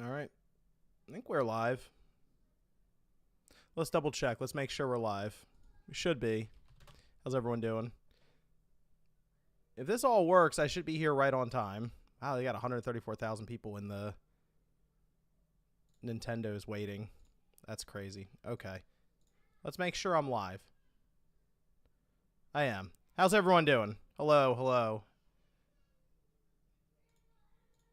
All right. I think we're live. Let's double check. Let's make sure we're live. We should be. How's everyone doing? If this all works, I should be here right on time. Wow, they got 134,000 people in the Nintendo's waiting. That's crazy. Okay. Let's make sure I'm live. I am. How's everyone doing? Hello, hello.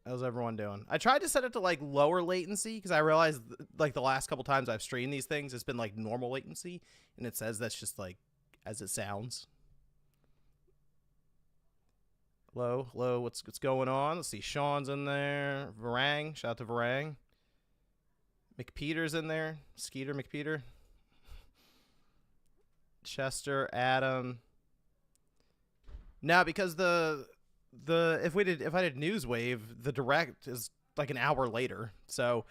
How's everyone doing? I tried to set it to like lower latency because I realized like the last couple times I've streamed these things, it's been like normal latency, and it says that's just like as it sounds. Hello, hello. What's going on? Let's see. Sean's in there. Varang, shout out to Varang. McPeter's in there. Skeeter McPeter. Chester, Adam. Now because if I did Newswave, the direct is like an hour later, so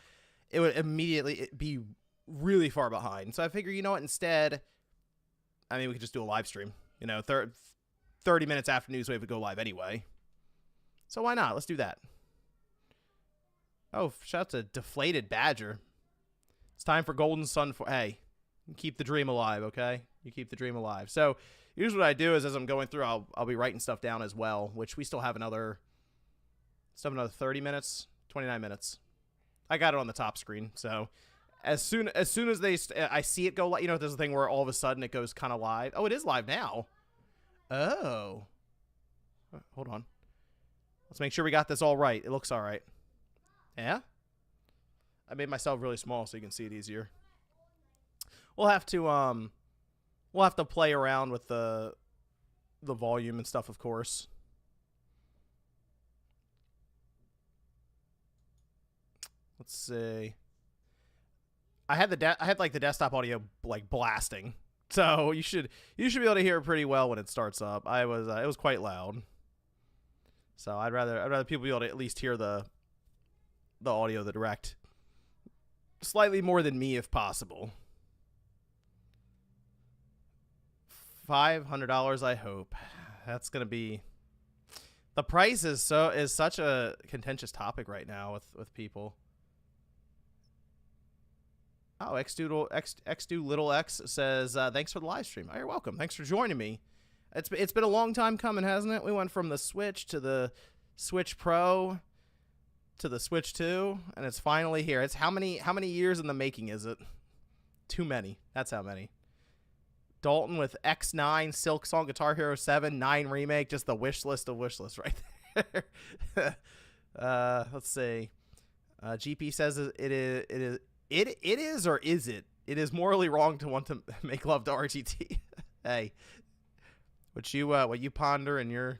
it would immediately be really far behind. So I figure, you know what, instead, I mean, we could just do a live stream. You know, 30 minutes after Newswave would go live anyway. So why not? Let's do that. Oh, shout out to Deflated Badger. It's time for Golden Sun for hey, keep the dream alive, okay? You keep the dream alive. So usually what I do is as I'm going through, I'll be writing stuff down as well, which we still have another 30 minutes, 29 minutes. I got it on the top screen. So as soon as I see it go live, you know, there's a thing where all of a sudden it goes kind of live. Oh, it is live now. Oh. Hold on. Let's make sure we got this all right. It looks all right. Yeah? I made myself really small so you can see it easier. We'll have to play around with the volume and stuff, of course. Let's see. I had the desktop audio like blasting, so you should be able to hear it pretty well when it starts up. It was quite loud, so I'd rather people be able to at least hear the audio, the direct, slightly more than me if possible. $500, I hope. That's gonna be. The price is such a contentious topic right now with people. Oh, Xdo Little X says thanks for the live stream. Oh, you're welcome. Thanks for joining me. It's been a long time coming, hasn't it? We went from the Switch to the Switch Pro to the Switch 2, and it's finally here. It's how many years in the making is it? Too many. That's how many. Dalton with X9, Silk Song, Guitar Hero 7, 9 remake, just the wish list of wish lists right there. Let's see. GP says it is or is it? It is morally wrong to want to make love to RGT. Hey, what you ponder in your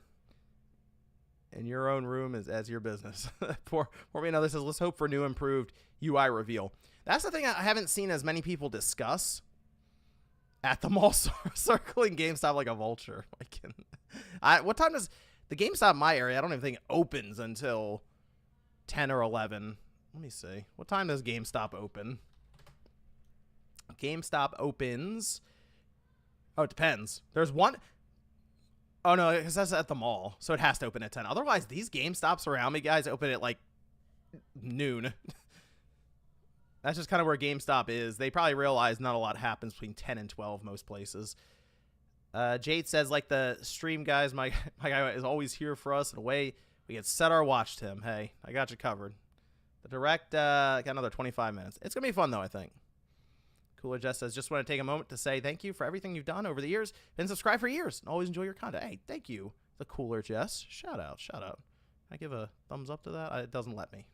own room is as your business. Poor me another says, let's hope for new improved UI reveal. That's the thing I haven't seen as many people discuss at the mall, circling GameStop like a vulture. What time does the GameStop in my area? I don't even think it opens until 10 or 11. Let me see. What time does GameStop open? GameStop opens. Oh, it depends. There's one. Oh, no, because that's at the mall, so it has to open at 10. Otherwise, these GameStops around me, guys, open at like noon. That's just kind of where GameStop is. They probably realize not a lot happens between 10 and 12 most places. Jade says, like the stream guys, my guy is always here for us in a way we can set our watch to him. Hey, I got you covered. The direct got another 25 minutes. It's going to be fun, though, I think. Cooler Jess says, just want to take a moment to say thank you for everything you've done over the years. Been subscribed for years and always enjoy your content. Hey, thank you. The Cooler Jess. Shout out. Shout out. Can I give a thumbs up to that? It doesn't let me.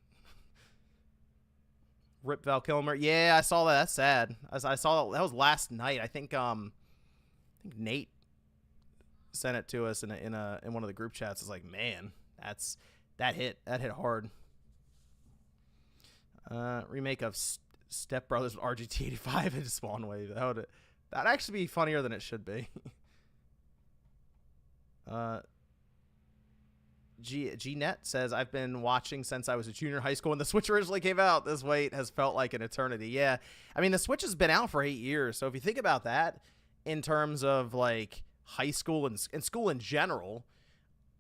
Rip Val Kilmer. Yeah, I saw that. That's sad. I saw that was last night. I think Nate sent it to us in one of the group chats. It's like, man, that hit hard. Remake of Step Brothers with RGT85 and Spawn Wave. That'd actually be funnier than it should be. Gnet says, I've been watching since I was a junior in high school when the Switch originally came out. This wait has felt like an eternity. Yeah. I mean, the Switch has been out for 8 years. So if you think about that in terms of like high school and school in general,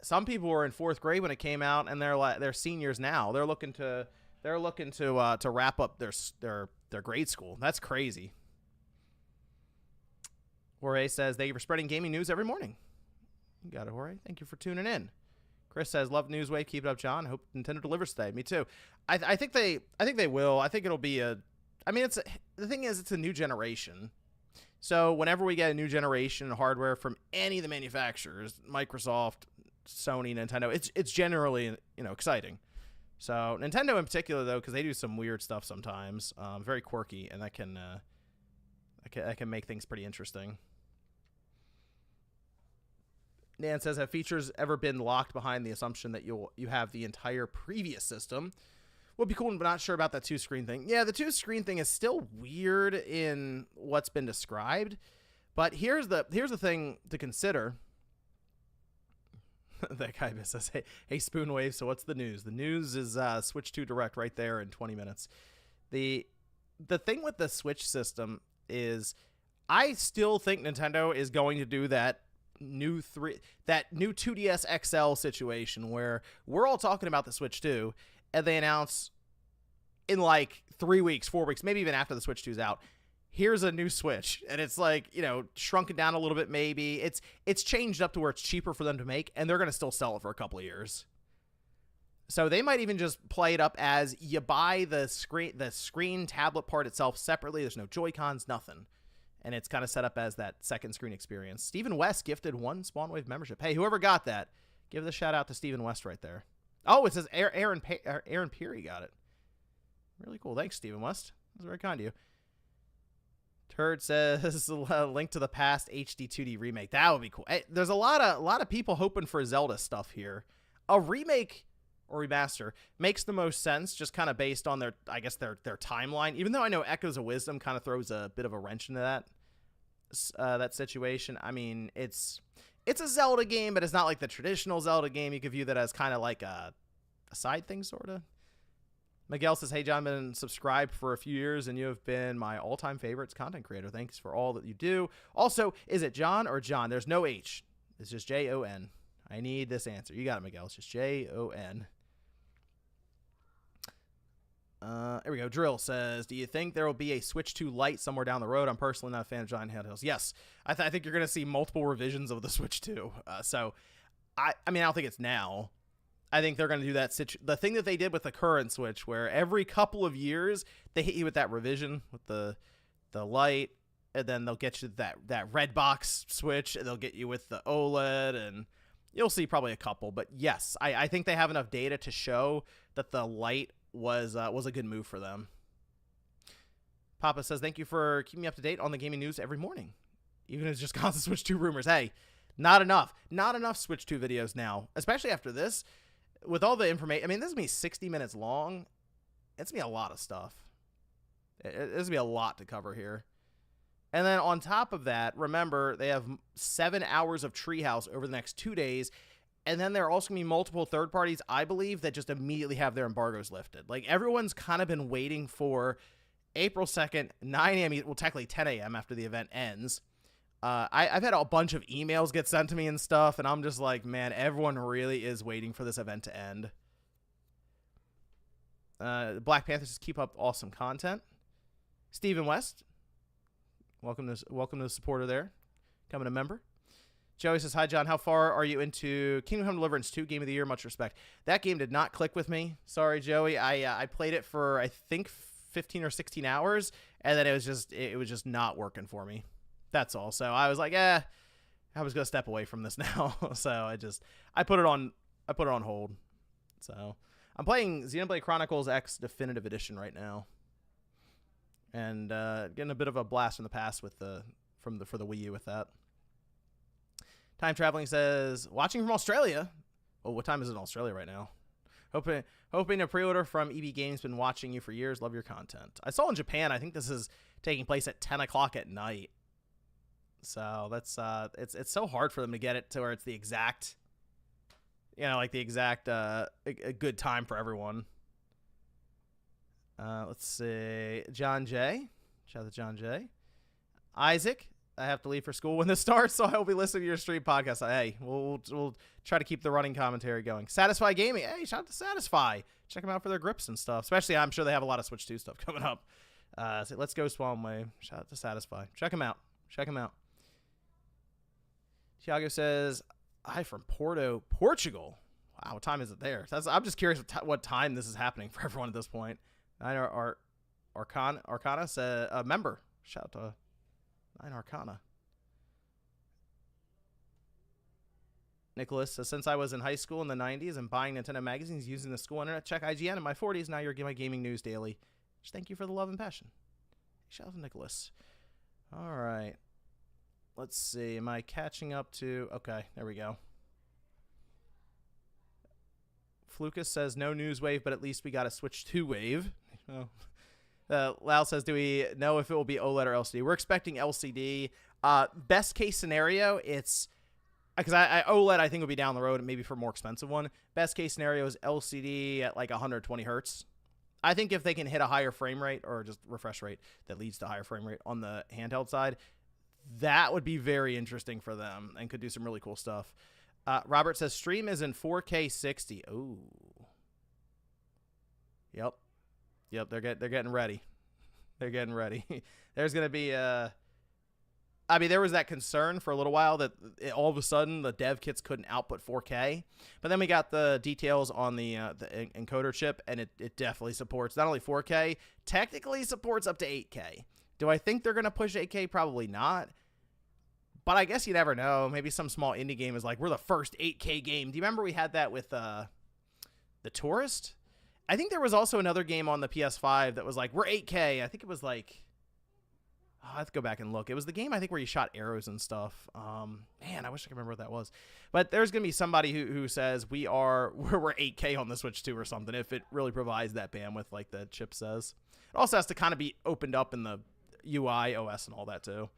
some people were in 4th grade when it came out and they're seniors now. They're looking to They're looking to wrap up their grade school. That's crazy. Jorge says, thank you for spreading gaming news every morning. You got it, Jorge. Thank you for tuning in. Chris says, love Newswave. Keep it up, John. Hope Nintendo delivers today. Me too. I think they will. I think it'll be the thing is, it's a new generation. So whenever we get a new generation of hardware from any of the manufacturers, Microsoft, Sony, Nintendo, it's generally, exciting. So Nintendo in particular, though, because they do some weird stuff sometimes, very quirky, and that can make things pretty interesting. Dan says, have features ever been locked behind the assumption that you have the entire previous system? Would be cool, but not sure about that 2-screen thing. Yeah, the 2-screen thing is still weird in what's been described, but here's the thing to consider. That guy says, hey, Spoonwave, so what's the news? The news is Switch 2 Direct right there in 20 minutes. The thing with the Switch system is I still think Nintendo is going to do that new 2DS XL situation where we're all talking about the Switch 2, and they announce in like 3 weeks, 4 weeks, maybe even after the Switch 2's out, here's a new Switch, and it's like, shrunken down a little bit. Maybe it's changed up to where it's cheaper for them to make, and they're going to still sell it for a couple of years. So they might even just play it up as you buy the screen tablet part itself separately. There's no Joy-Cons, nothing. And it's kind of set up as that second screen experience. Stephen West gifted 1 Spawnwave membership. Hey, whoever got that, give the shout out to Stephen West right there. Oh, it says Aaron Peary got it. Really cool. Thanks, Stephen West. That's very kind of you. Turd says link to the past HD 2D remake. That would be cool. Hey, there's a lot of people hoping for Zelda stuff here. A remake or remaster makes the most sense, just kind of based on their timeline. Even though I know Echoes of Wisdom kind of throws a bit of a wrench into that situation. I mean, it's a Zelda game, but it's not like the traditional Zelda game. You could view that as kind of like a side thing, sort of. Miguel says, hey, John, I've been subscribed for a few years, and you have been my all-time favorites content creator. Thanks for all that you do. Also, is it John or John? There's no H. It's just Jon. I need this answer. You got it, Miguel. It's just Jon. Here we go. Drill says, do you think there will be a Switch 2 Lite somewhere down the road? I'm personally not a fan of giant handhelds. Yes, I think you're going to see multiple revisions of the Switch 2. So, I don't think it's now. I think they're going to do that. The thing that they did with the current Switch, where every couple of years they hit you with that revision with the Lite, and then they'll get you that red box Switch, and they'll get you with the OLED, and you'll see probably a couple. But yes, I think they have enough data to show that the Lite was a good move for them. Papa says, thank you for keeping me up to date on the gaming news every morning, even if it's just constant Switch 2 rumors. Hey, not enough Switch 2 videos now, especially after this. With all the information, I mean, this is going to be 60 minutes long. It's going to be a lot of stuff. There's going to be a lot to cover here. And then on top of that, remember, they have 7 hours of Treehouse over the next 2 days. And then there are also going to be multiple third parties, I believe, that just immediately have their embargoes lifted. Like, everyone's kind of been waiting for April 2nd, 9 a.m., well, technically 10 a.m. after the event ends. I've had a bunch of emails get sent to me and stuff, and I'm just like, man, everyone really is waiting for this event to end. Black Panthers just keep up awesome content. Stephen West, welcome to the supporter there, becoming a member. Joey says, hi, John. How far are you into Kingdom Come Deliverance 2 Game of the Year? Much respect. That game did not click with me. Sorry, Joey. I played it for, I think, 15 or 16 hours, and then it was just not working for me. That's all. So I was like, I was gonna step away from this now. So I put it on hold. So I'm playing Xenoblade Chronicles X Definitive Edition right now, and getting a bit of a blast from the past with for the Wii U with that. Time Traveling says, watching from Australia. Oh, what time is it in Australia right now? Hoping to pre-order from EB Games. Been watching you for years. Love your content. I saw in Japan, I think this is taking place at 10 o'clock at night. So that's it's so hard for them to get it to where it's the exact, a good time for everyone. Let's see, John J. Shout out to John J. Isaac I have to leave for school when this starts, so I will be listening to your stream podcast. Hey, we'll try to keep the running commentary going. Satisfy Gaming. Hey, shout out to Satisfy. Check them out for their grips and stuff. Especially, I'm sure they have a lot of Switch 2 stuff coming up. So let's go Swan Wave. Shout out to Satisfy. Check them out. Check them out. Thiago says, hi from Porto, Portugal. Wow, what time is it there? I'm just curious what time this is happening for everyone at this point. I know Arcana said, a member. Shout out to 9 Arcana. Nicholas says, since I was in high school in the 90s and buying Nintendo magazines using the school internet, check IGN in my 40s. Now you're my gaming news daily. Just thank you for the love and passion. Shout out to Nicholas. All right. Let's see. Am I catching up to... Okay, there we go. Flukas says, no news wave, but at least we got a Switch 2 wave. Oh. Lau says, do we know if it will be OLED or LCD? We're expecting LCD. Best case scenario, it's... Because OLED, I think, will be down the road, maybe for a more expensive one. Best case scenario is LCD at like 120 hertz. I think if they can hit a higher frame rate, or just refresh rate that leads to higher frame rate on the handheld side, that would be very interesting for them and could do some really cool stuff. Robert says, stream is in 4K 60. Ooh. Yep. Yep, they're getting ready. They're getting ready. There's going to be... I mean, there was that concern for a little while that all of a sudden the dev kits couldn't output 4K. But then we got the details on the encoder chip, and it definitely supports not only 4K, technically supports up to 8K. Do I think they're going to push 8K? Probably not. But I guess you never know. Maybe some small indie game is like, we're the first 8K game. Do you remember we had that with The Tourist? I think there was also another game on the PS5 that was like, we're 8K. I think it was like... I have to go back and look. It was the game, I think, where you shot arrows and stuff. Man, I wish I could remember what that was. But there's going to be somebody who says we're 8K on the Switch 2 or something if it really provides that bandwidth like the chip says. It also has to kind of be opened up in the UI, OS, and all that, too.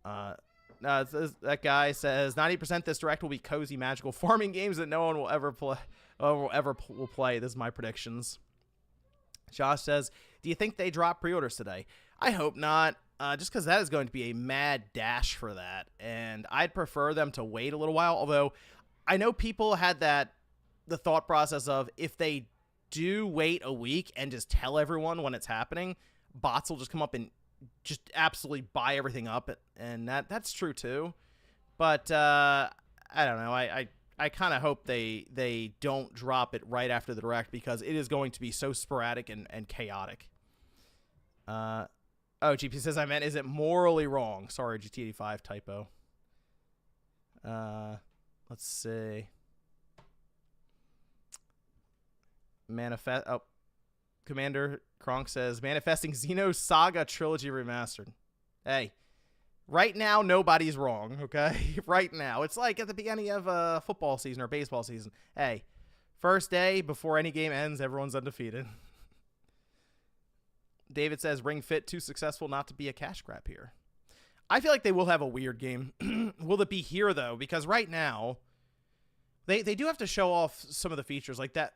That guy says 90% this direct will be cozy, magical farming games that no one will ever play. This is my predictions. Josh says, do you think they drop pre-orders today? I hope not. Just because that is going to be a mad dash for that. And I'd prefer them to wait a little while. Although I know people had the thought process of if they do wait a week and just tell everyone when it's happening, bots will just come up and just absolutely buy everything up. And that's true too. But I don't know. I kind of hope they don't drop it right after the direct because it is going to be so sporadic and chaotic. Oh, GP says I meant, is it morally wrong? Sorry, GT85 typo. Let's see. Commander Kronk says, manifesting Xenosaga Trilogy Remastered. Hey, right now, nobody's wrong, okay? Right now. It's like at the beginning of a football season or baseball season. Hey, first day, before any game ends, everyone's undefeated. David says, Ring Fit too successful not to be a cash grab here. I feel like they will have a weird game. Will it be here, though? Because right now, they do have to show off some of the features like that.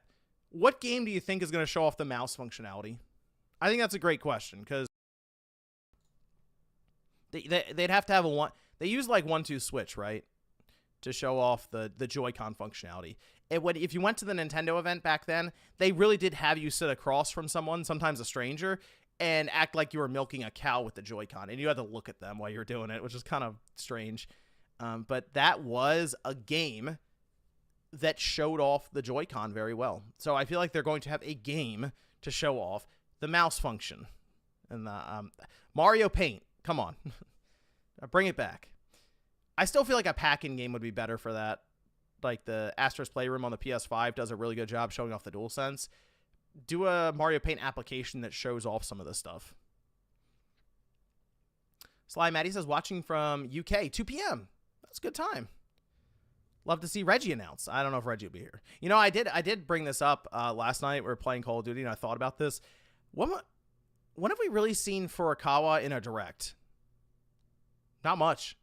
What game do you think is going to show off the mouse functionality? I think that's a great question, because they'd have to have they use like 1-2 switch, right? To show off the Joy-Con functionality. If you went to the Nintendo event back then, they really did have you sit across from someone, sometimes a stranger, and act like you were milking a cow with the Joy-Con, and you had to look at them while you were doing it, which is kind of strange. But that was a game that showed off the Joy-Con very well. So I feel like they're going to have a game to show off the mouse function. And Mario Paint, come on. Bring it back. I still feel like a pack-in game would be better for that. Like the Astro's Playroom on the PS5 does a really good job showing off the DualSense. Do a Mario Paint application that shows off some of this stuff. Sly Maddie says, watching from UK, 2 p.m. That's a good time. Love to see Reggie announce. I don't know if Reggie will be here. You know, I did bring this up last night. We were playing Call of Duty, and I thought about this. When have we really seen Furukawa in a direct? Not much.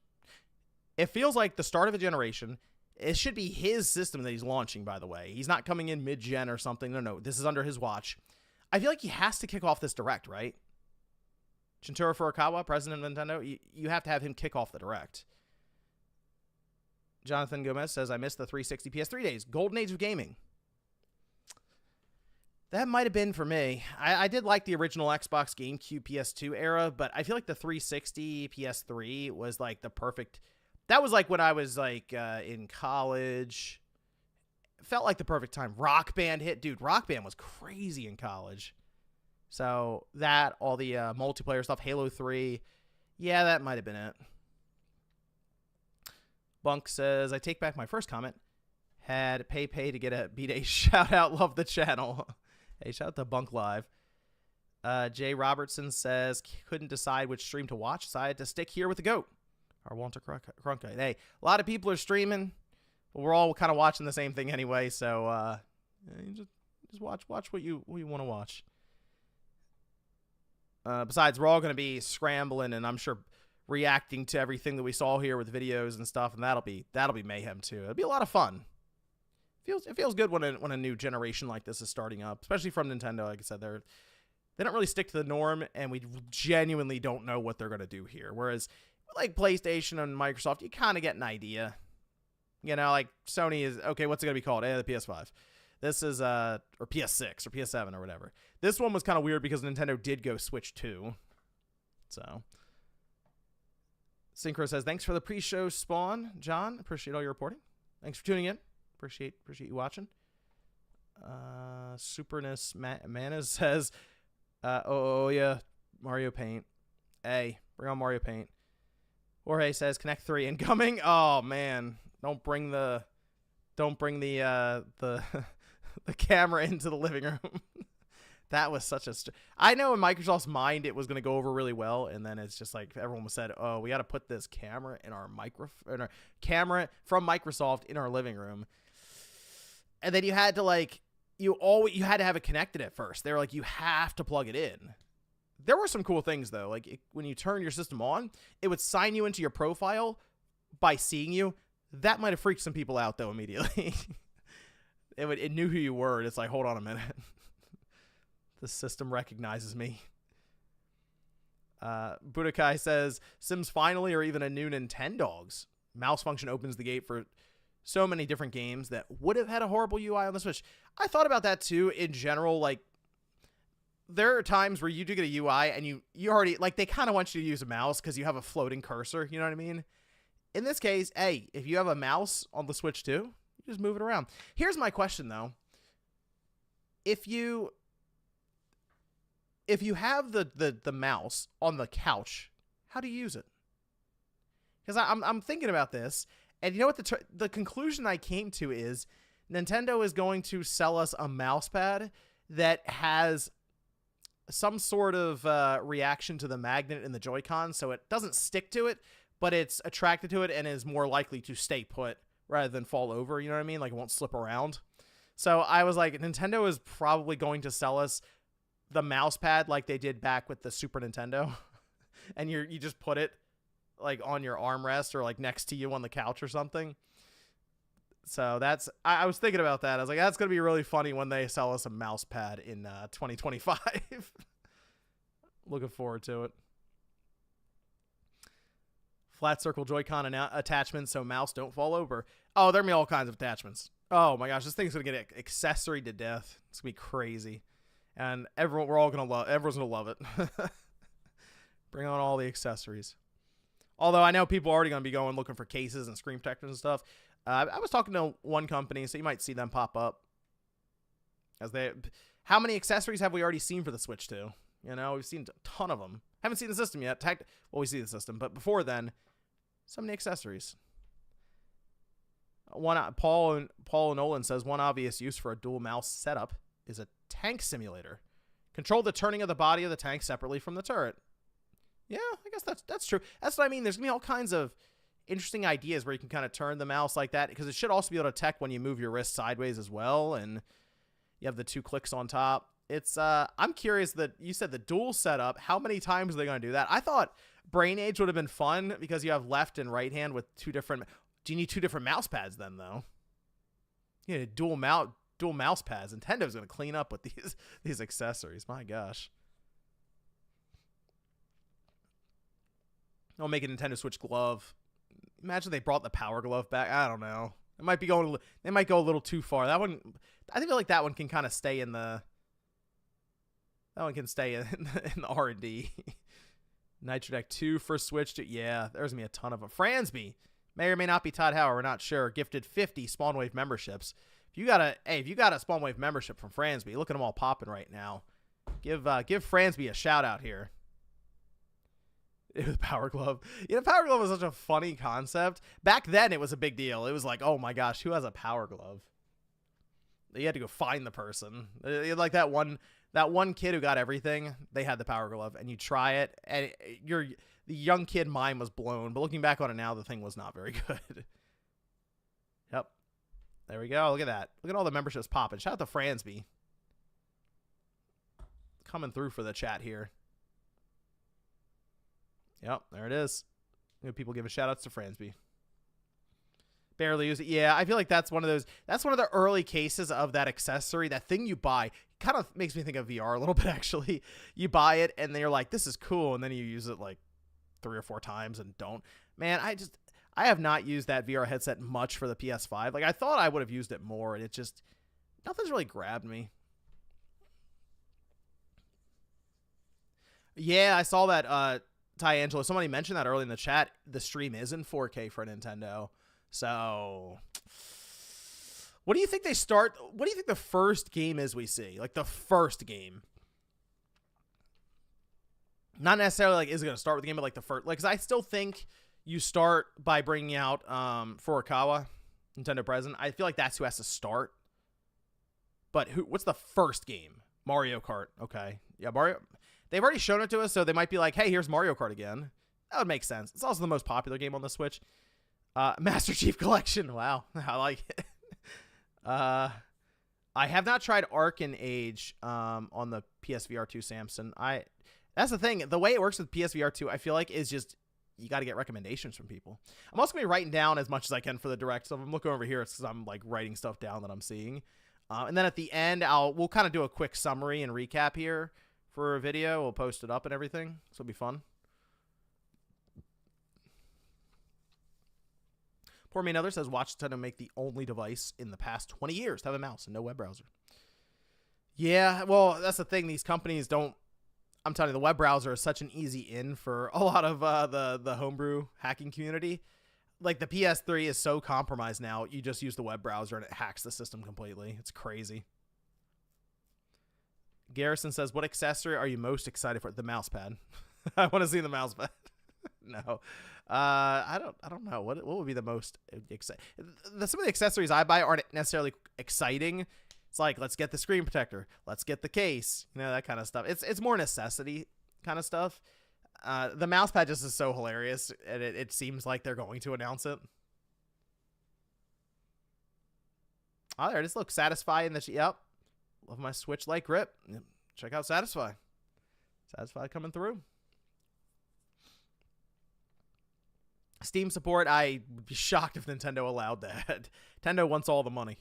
It feels like the start of a generation. It should be his system that he's launching, by the way. He's not coming in mid-gen or something. No, this is under his watch. I feel like he has to kick off this direct, right? Shintaro Furukawa, president of Nintendo, you have to have him kick off the Direct. Jonathan Gomez says, I missed the 360 PS3 days. Golden age of gaming. That might have been for me. I did like the original Xbox, GameCube, PS2 era, but I feel like the 360 PS3 was like the perfect. That was like when I was like in college. It felt like the perfect time. Rock Band hit. Dude, Rock Band was crazy in college. So that, all the multiplayer stuff, Halo 3. Yeah, that might have been it. Bunk says, I take back my first comment. Had pay to get a B-Day shout out. Love the channel. Hey, shout out to Bunk Live. Jay Robertson says, couldn't decide which stream to watch. Decided to stick here with the GOAT. Our Walter Cronkite. Hey, a lot of people are streaming, but we're all kind of watching the same thing anyway. So you just watch what you want to watch. Besides, we're all going to be scrambling, and I'm sure reacting to everything that we saw here with videos and stuff, and that'll be mayhem too. It'll be a lot of fun. It feels good when a new generation like this is starting up, especially from Nintendo. Like I said, they don't really stick to the norm, and we genuinely don't know what they're going to do here. Whereas like PlayStation and Microsoft, you kind of get an idea. You know, like Sony is, okay, what's it going to be called? The PS5. This is or PS6 or PS7 or whatever. This one was kind of weird because Nintendo did go Switch 2. So Synchro says, thanks for the pre-show spawn, John. Appreciate all your reporting. Thanks for tuning in. Appreciate you watching. Superness Manas says, oh yeah, Mario Paint. Hey, bring on Mario Paint. Jorge says, Connect 3 incoming. Oh man, don't bring the the camera into the living room. That was such a. I know in Microsoft's mind it was going to go over really well, and then it's just like everyone said, "Oh, we got to put this camera in our camera from Microsoft in our living room." And then you had to you had to have it connected at first. They were like, you have to plug it in. There were some cool things though. Like when you turn your system on, it would sign you into your profile by seeing you. That might have freaked some people out though immediately. It knew who you were. And it's like, hold on a minute. The system recognizes me. Budokai says, Sims Finally or even a new Nintendogs. Mouse function opens the gate for so many different games that would have had a horrible UI on the Switch. I thought about that too in general. Like, there are times where you do get a UI and you already, like, they kind of want you to use a mouse because you have a floating cursor. You know what I mean? In this case, hey, if you have a mouse on the Switch too, you just move it around. Here's my question though. If you have the mouse on the couch, how do you use it? Because I'm thinking about this, and you know what the conclusion I came to is Nintendo is going to sell us a mouse pad that has some sort of reaction to the magnet in the Joy-Con, so it doesn't stick to it, but it's attracted to it and is more likely to stay put rather than fall over. You know what I mean? Like it won't slip around. So I was like, Nintendo is probably going to sell us the mouse pad like they did back with the Super Nintendo. And you just put it like on your armrest or like next to you on the couch or something. So that's, I was thinking about that. I was like, that's going to be really funny when they sell us a mouse pad in 2025. Looking forward to it. Flat circle Joy-Con attachments so mouse don't fall over. Oh, there are going to be all kinds of attachments. Oh my gosh, this thing's going to get accessory to death. It's going to be crazy. And everyone's going to love it. Bring on all the accessories. Although I know people are already going to be going looking for cases and screen protectors and stuff. I was talking to one company, so you might see them pop up. How many accessories have we already seen for the Switch 2? You know, we've seen a ton of them. Haven't seen the system yet. Well, we see the system, but before then, so many accessories. Paul Nolan says one obvious use for a dual mouse setup is a tank simulator. Control the turning of the body of the tank separately from the turret. Yeah, I guess that's true. That's what I mean. There's gonna be all kinds of interesting ideas where you can kind of turn the mouse like that, because it should also be able to detect when you move your wrist sideways as well, and you have the 2 clicks on top. It's I'm curious that you said the dual setup. How many times are they going to do that? I thought Brain Age would have been fun because you have left and right hand with 2 different. Do you need 2 different mouse pads then though? Yeah, dual mouse pads. Nintendo's going to clean up with these accessories. My gosh. I'll make a Nintendo Switch glove. Imagine they brought the Power Glove back. I don't know. It might be going. They might go a little too far. That one, I feel like that one can kind of stay in the. That one can stay in the R&D. Nitro Deck 2 for Switch. Yeah, there's gonna be a ton of them. Fransby may or may not be Todd Howard. We're not sure. Gifted 50 Spawn Wave memberships. If you got a Spawn Wave membership from Fransby, look at them all popping right now. Give Fransby a shout out here. It was Power Glove. Power Glove was such a funny concept. Back then, it was a big deal. It was like, oh my gosh, who has a Power Glove? You had to go find the person. Like that one kid who got everything. They had the Power Glove, and you try it, and the young kid mind was blown. But looking back on it now, the thing was not very good. Yep. There we go. Look at that. Look at all the memberships popping. Shout out to Fransby. Coming through for the chat here. Yep, there it is. People giving shout outs to Fransby. Barely use it. Yeah, I feel like that's one of the early cases of that accessory, that thing you buy. Kind of makes me think of VR a little bit, actually. You buy it and then you're like, this is cool, and then you use it like 3 or 4 times and don't. Man, I have not used that VR headset much for the PS5. Like, I thought I would have used it more, and it just, nothing's really grabbed me. Yeah, I saw that, Ty Angelo, somebody mentioned that early in the chat. The stream is in 4K for Nintendo. So, what do you think they start? What do you think the first game is we see? Like the first game. Not necessarily like is it going to start with the game, but like the first. Like, 'cause I still think you start by bringing out Furukawa, Nintendo President. I feel like that's who has to start. But what's the first game? Mario Kart. Okay. Yeah, Mario. They've already shown it to us, so they might be like, hey, here's Mario Kart again. That would make sense. It's also the most popular game on the Switch. Master Chief Collection. Wow. I like it. I have not tried Arcane Age on the PSVR 2 Samson. That's the thing. The way it works with PSVR 2, I feel like, is just you got to get recommendations from people. I'm also going to be writing down as much as I can for the direct. So if I'm looking over here, it's because I'm like writing stuff down that I'm seeing. And then at the end, we'll kind of do a quick summary and recap here for a video. We'll post it up and everything. So it'll be fun. Poor Me Another says, watch Nintendo make the only device in the past 20 years to have a mouse and no web browser. Yeah, well, that's the thing. These companies don't, I'm telling you, the web browser is such an easy in for a lot of the homebrew hacking community. Like, the PS3 is so compromised now, you just use the web browser and it hacks the system completely. It's crazy. Garrison says, what accessory are you most excited for? The mouse pad. I want to see the mouse pad. No. I don't know. What would be the most exciting? Some of the accessories I buy aren't necessarily exciting. It's like, let's get the screen protector. Let's get the case. You know, that kind of stuff. It's more necessity kind of stuff. The mouse pad just is so hilarious, and it seems like they're going to announce it. Oh, there it is. Look, Satisfy in the... Yep. Love my Switch-like grip. Check out Satisfy. Satisfy coming through. Steam support, I would be shocked if Nintendo allowed that. Nintendo wants all the money.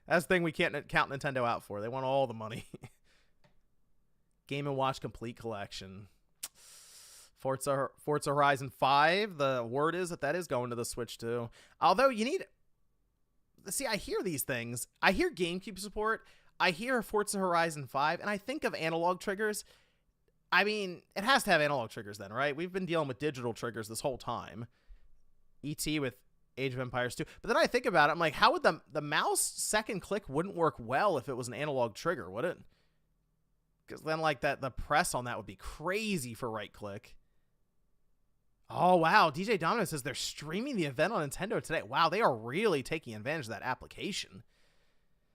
That's the thing we can't count Nintendo out for. They want all the money. Game & Watch Complete Collection. Forza Horizon 5, the word is that is going to the Switch too. Although you need... See, I hear these things. I hear GameCube support. I hear Forza Horizon 5, and I think of analog triggers. I mean, it has to have analog triggers then, right? We've been dealing with digital triggers this whole time. E.T. with Age of Empires 2. But then I think about it, I'm like, how would the mouse second click wouldn't work well if it was an analog trigger, would it? Because then, like, the press on that would be crazy for right click. Oh, wow. DJ Domino says they're streaming the event on Nintendo today. Wow, they are really taking advantage of that application.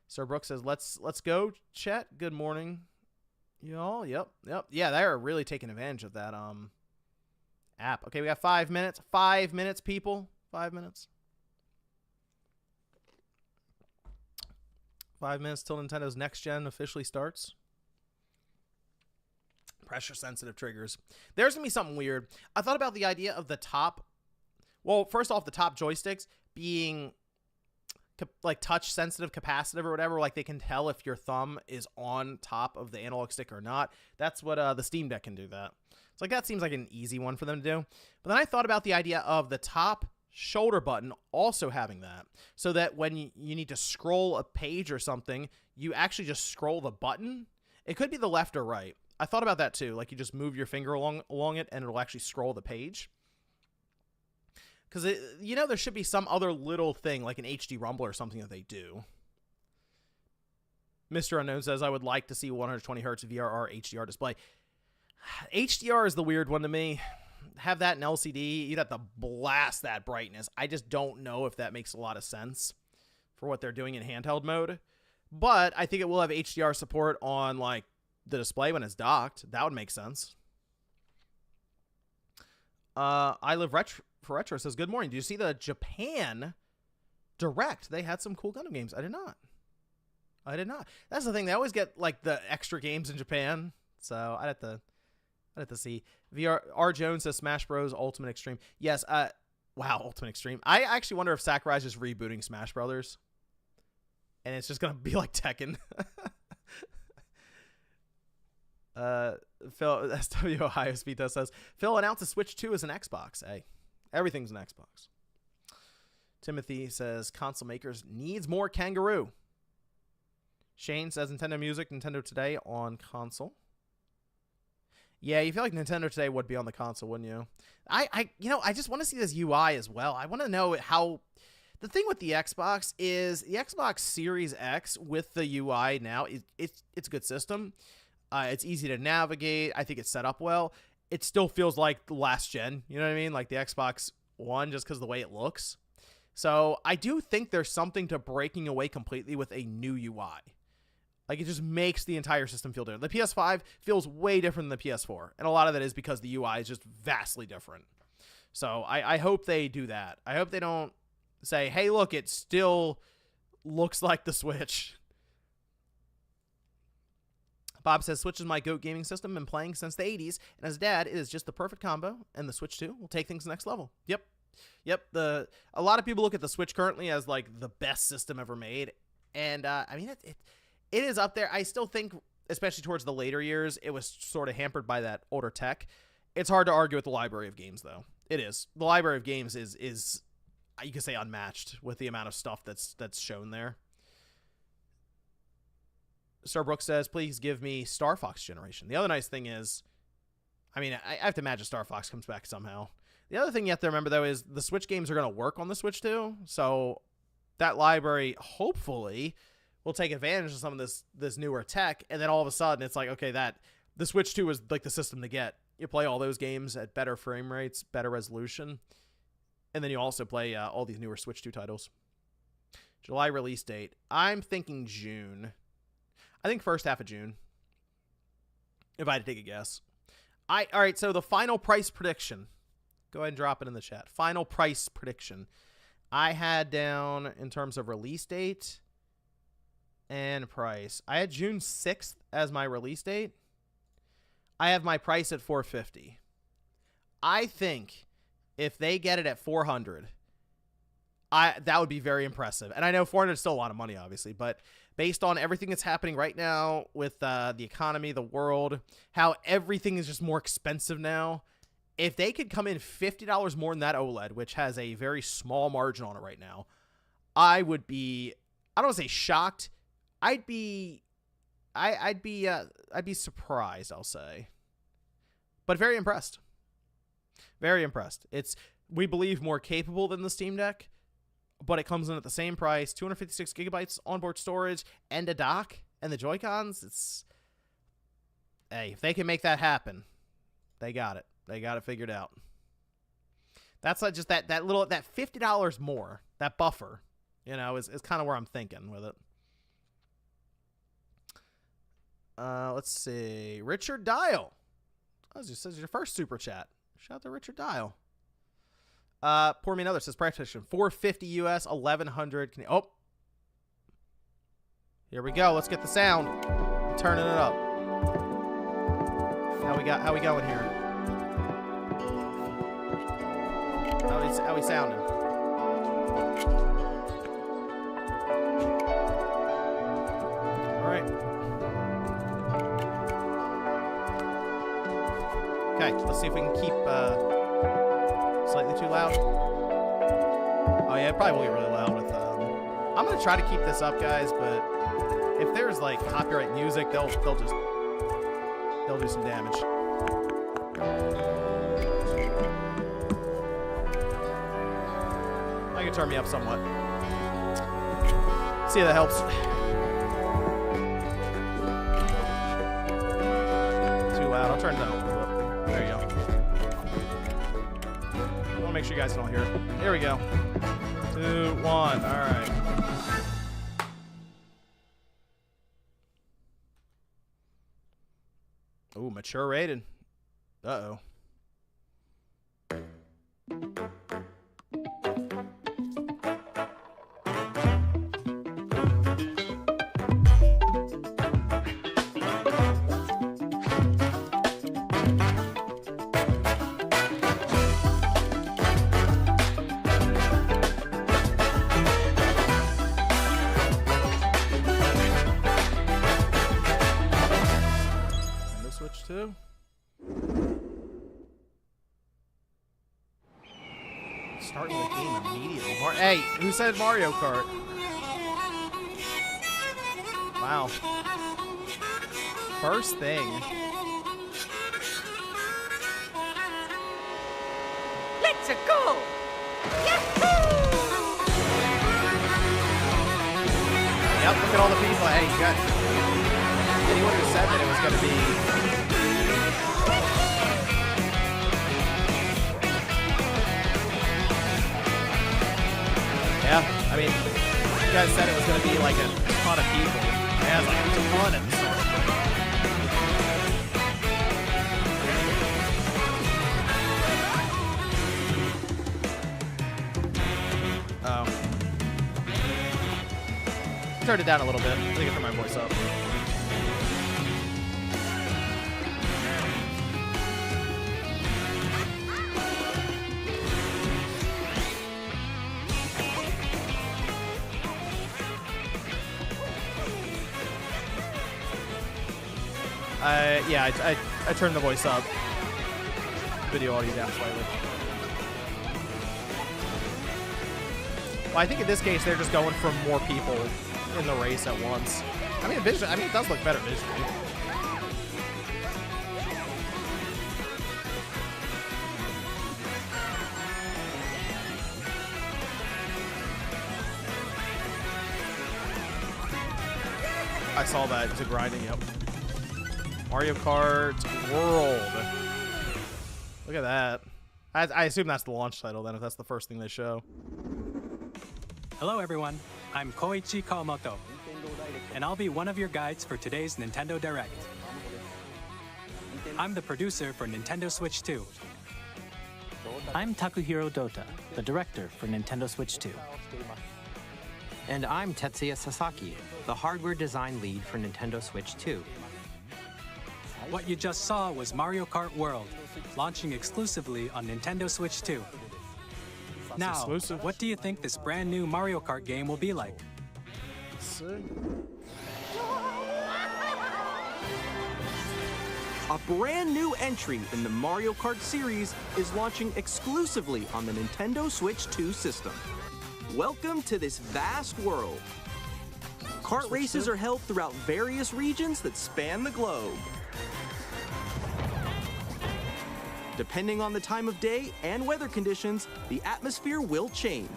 Sir Brooks says, let's go, chat. Good morning, y'all. Yep. Yeah, they are really taking advantage of that app. Okay, we got 5 minutes. 5 minutes, people. 5 minutes. 5 minutes till Nintendo's next gen officially starts. Pressure sensitive triggers. There's gonna be something weird. I thought about the idea of the top. Well, first off, the top joysticks being like touch sensitive capacitive or whatever, like they can tell if your thumb is on top of the analog stick or not. That's what the Steam Deck can do that. It's like that seems like an easy one for them to do. But then I thought about the idea of the top shoulder button also having that, so that when you need to scroll a page or something, you actually just scroll the button. It could be the left or right. I thought about that too. Like you just move your finger along it and it'll actually scroll the page. Because, there should be some other little thing like an HD rumble or something that they do. Mr. Unknown says, I would like to see 120 hertz VRR HDR display. HDR is the weird one to me. Have that in LCD, you'd have to blast that brightness. I just don't know if that makes a lot of sense for what they're doing in handheld mode. But I think it will have HDR support on like the display when it's docked. That would make sense. I Live for Retro says, good morning. Did you see the Japan Direct? They had some cool Gundam games. I did not. That's the thing. They always get like the extra games in Japan. So I'd have to see. R. Jones says Smash Bros. Ultimate Extreme. Yes. Wow. Ultimate Extreme. I actually wonder if Sakurai's just rebooting Smash Brothers. And it's just going to be like Tekken. Phil, SW Ohio Speedo says, Phil announced the Switch 2 as an Xbox. Hey, everything's an Xbox. Timothy says, console makers needs more kangaroo. Shane says, Nintendo Music, Nintendo Today on console. Yeah, you feel like Nintendo Today would be on the console, wouldn't you? I just want to see this UI as well. I want to know how... The thing with the Xbox is the Xbox Series X with the UI now, it's a good system. It's easy to navigate. I think it's set up well. It still feels like the last gen. You know what I mean? Like the Xbox One, just because of the way it looks. So I do think there's something to breaking away completely with a new UI. Like it just makes the entire system feel different. The PS5 feels way different than the PS4. And a lot of that is because the UI is just vastly different. So I hope they do that. I hope they don't say, hey, look, it still looks like the Switch. Bob says, Switch is my GOAT gaming system. Been playing since the 80s. And as dad, it is just the perfect combo. And the Switch 2 will take things next level. Yep. A lot of people look at the Switch currently as like the best system ever made. And I mean, it is up there. I still think, especially towards the later years, it was sort of hampered by that older tech. It's hard to argue with the library of games, though. It is. The library of games is you could say unmatched with the amount of stuff that's shown there. Sir Brooks says, please give me Star Fox Generation. The other nice thing is, I mean, I have to imagine Star Fox comes back somehow. The other thing you have to remember, though, is the Switch games are going to work on the Switch too. So that library, hopefully, will take advantage of some of this newer tech. And then all of a sudden, it's like, okay, the Switch 2 is like the system to get. You play all those games at better frame rates, better resolution. And then you also play all these newer Switch 2 titles. July release date. I'm thinking June. I think first half of June. If I had to take a guess. All right, so the final price prediction. Go ahead and drop it in the chat. Final price prediction. I had down in terms of release date and price. I had June 6th as my release date. I have my price at $450. I think if they get it at $400, that would be very impressive. And I know $400 is still a lot of money, obviously, but based on everything that's happening right now with the economy, the world, how everything is just more expensive now, if they could come in $50 more than that OLED, which has a very small margin on it right now, I would be, I don't want to say shocked. I'd be surprised, I'll say, but very impressed. Very impressed. It's, we believe, more capable than the Steam Deck, but it comes in at the same price, 256 gigabytes onboard storage, and a dock, and the Joy-Cons. It's, hey, if they can make that happen, they got it. They got it figured out. That's like just that $50 more, that buffer, is kind of where I'm thinking with it. Let's see. Richard Dial. Oh, this is your first super chat. Shout out to Richard Dial. Pour me another. Says price prediction. $450 US, $1,100 Canadian. Oh. Here we go. Let's get the sound. I'm turning it up. How we going here? How we sounding? right. Okay, let's see if we can keep slightly too loud. Oh yeah, it probably will get really loud with. I'm gonna try to keep this up, guys, but if there's like copyright music, they'll do some damage. I can turn me up somewhat. See if that helps. Too loud. I'll turn it down a little bit. There you go. I want to make sure you guys can all hear it. Here we go. 2, 1. All right. Ooh, mature rated. Uh-oh. Switch 2. Starting the game immediately. Hey, who said Mario Kart? Wow. First thing. Let's go! Yep, look at all the people. Hey, you got anyone who said that it was going to be. Yeah, I mean, you guys said it was going to be like a ton of people. Yeah, it's like it's a ton at the start. Oh. Turned it down a little bit. I think I turned my voice up. Yeah, I turned the voice up. Video audio down slightly. Well, I think in this case they're just going for more people in the race at once. I mean, it does look better visually. I saw that. It was a grinding, yep. Mario Kart World. Look at that. I assume that's the launch title then, if that's the first thing they show. Hello everyone, I'm Koichi Kawamoto, and I'll be one of your guides for today's Nintendo Direct. I'm the producer for Nintendo Switch 2. I'm Takuhiro Dota, the director for Nintendo Switch 2. And I'm Tetsuya Sasaki, the hardware design lead for Nintendo Switch 2. What you just saw was Mario Kart World, launching exclusively on Nintendo Switch 2. Now, exclusive. what do you think this brand new Mario Kart game will be like? A brand new entry in the Mario Kart series is launching exclusively on the Nintendo Switch 2 system. Welcome to this vast world. Kart races are held throughout various regions that span the globe. Depending on the time of day and weather conditions, the atmosphere will change.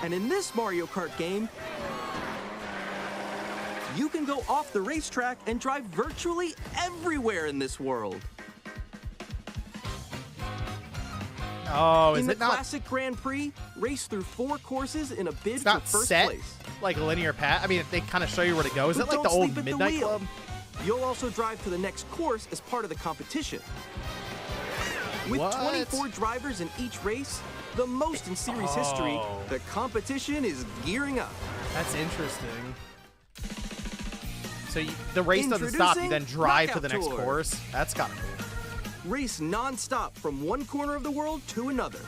And in this Mario Kart game, you can go off the racetrack and drive virtually everywhere in this world. Oh, is in the it not classic Grand Prix, race through 4 courses in a bid it's for not first set place. like a linear path? I mean, if they kind of show you where to go. Is But it like the don't old sleep at the Midnight wheel. Club? You'll also drive to the next course as part of the competition. With What? 24 drivers in each race, the most in series history, Oh. the competition is gearing up. That's interesting. So the race doesn't stop. You then drive to the next Knockout Tour. course. That's kind of cool. Race non-stop from one corner of the world to another.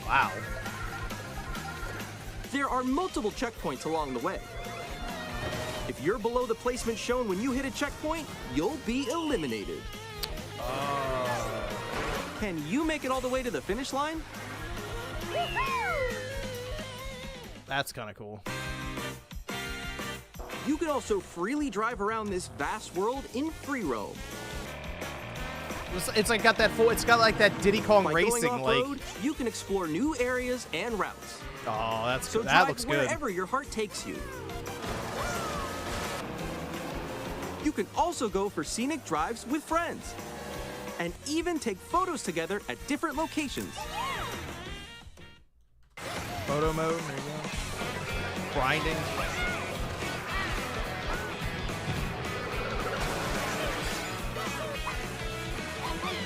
Wow. There are multiple checkpoints along the way. If you're below the placement shown when you hit a checkpoint, you'll be eliminated. Can you make it all the way to the finish line? That's kind of cool. You can also freely drive around this vast world in free roam. It's like got that full. It's got like that Diddy Kong By racing going off-road, like. you can explore new areas and routes. Oh, that's So that drive looks good. wherever your heart takes you. You can also go for scenic drives with friends, and even take photos together at different locations. Photo mode. There you go. Grinding.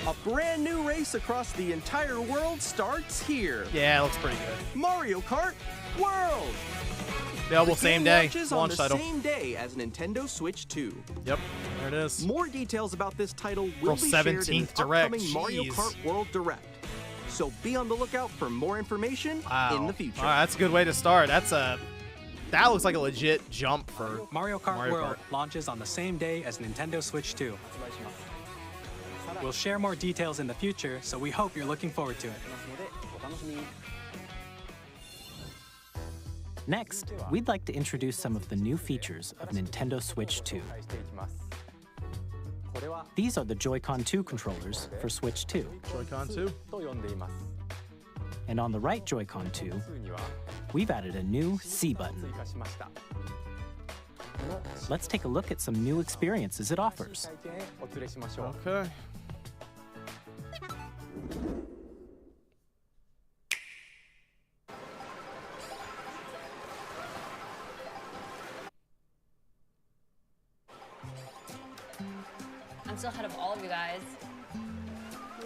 A brand new race across the entire world starts here. Yeah, it looks pretty good. Mario Kart World. Available The same game day. launches on Launch the title. same day as Nintendo Switch 2. Yep. There it is. More details about this title will April be shared in an 17th Direct. upcoming Mario Jeez. Kart World Direct. So be on the lookout for more information Wow. in the future. All right, that's a good way to start. That looks like a legit jump for Mario Kart Mario World Kart. launches on the same day as Nintendo Switch 2. We'll share more details in the future, so we hope you're looking forward to it. Next, we'd like to introduce some of the new features of Nintendo Switch 2. These are the Joy-Con 2 controllers for Switch 2. Joy-Con 2. And on the right Joy-Con 2, we've added a new C button. Let's take a look at some new experiences it offers. Okay. I'm still ahead of all of you guys.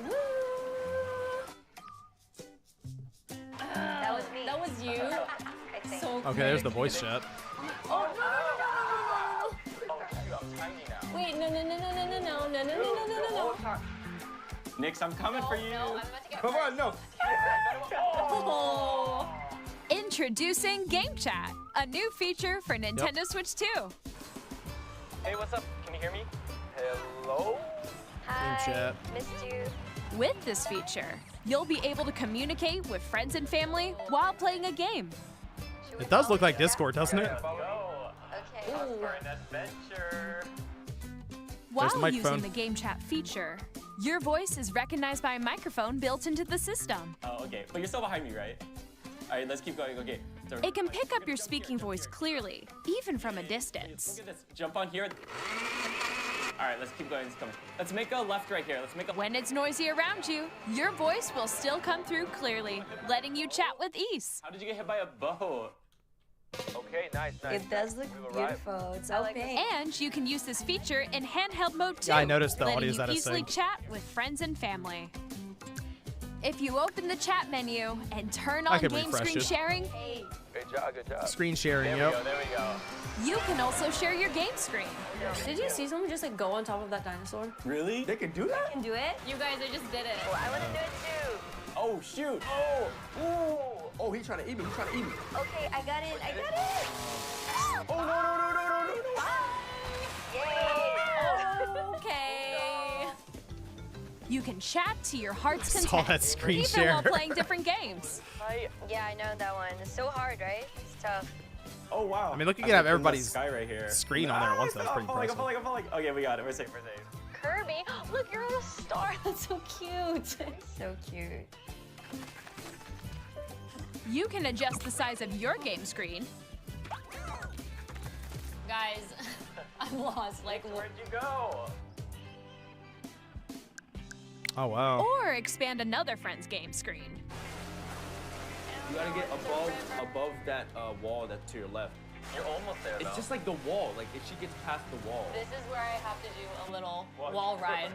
Woo! That was me. That was you. I think. So Okay, there's the quick. voice chat. Oh no! Wait, no! Nix, I'm coming for you. No, I'm about to get Come on, no. Oh. Introducing Game Chat, a new feature for Nintendo Switch 2. Hey, what's up? Can you hear me? Hello? Hi. chat. Missed you. With this feature, you'll be able to communicate with friends and family while playing a game. Should we It does follow look like the rest? Discord, doesn't it? Go. Okay. For an adventure. While the microphone. using the Game Chat feature, your voice is recognized by a microphone built into the system. Oh, okay. But you're still behind me, right? All right, let's keep going. Okay. So, It can pick up your speaking voice clearly, even from a distance. look at this. Jump on here. All right, let's keep going. Let's make a left right here. Let's make a. When it's noisy around you, your voice will still come through clearly, letting you chat with ease. How did you get hit by a bow? Okay, nice. It does look beautiful. It's so pink. And you can use this feature in handheld mode too, Yeah, I noticed the letting audio you that is easily synced. chat with friends and family. If you open the chat menu and turn I on can game refresh screen it. sharing, Good job, good job. Screen sharing, There we yep. go, there we go. you can also share your game screen. Did you see someone just like go on top of that dinosaur? Really? They can do that? Can do it? You guys, I just did it. Oh, I want to do it too. Oh, shoot. Oh, ooh. Oh, he's trying to eat me. He's trying to eat me. Okay, I got it. I got it. Oh, no. Yay. Okay. You can chat to your heart's Saw content, that screen even share. while playing different games. Yeah, I know that one. It's so hard, right? It's tough. Oh, wow. I mean, look, you can have everybody's sky right here. screen on there at once. That's pretty I'm impressive. falling. Okay, we got it. We're safe. Kirby, look, you're on a star. That's so cute. So cute. You can adjust the size of your game screen, Guys, I'm lost. Like, Where'd you go? Oh, wow. or expand another friend's game screen. You gotta get above that wall that's to your left. You're almost there, It's just like the wall. Like if she gets past the wall. this is where I have to do a little wall ride.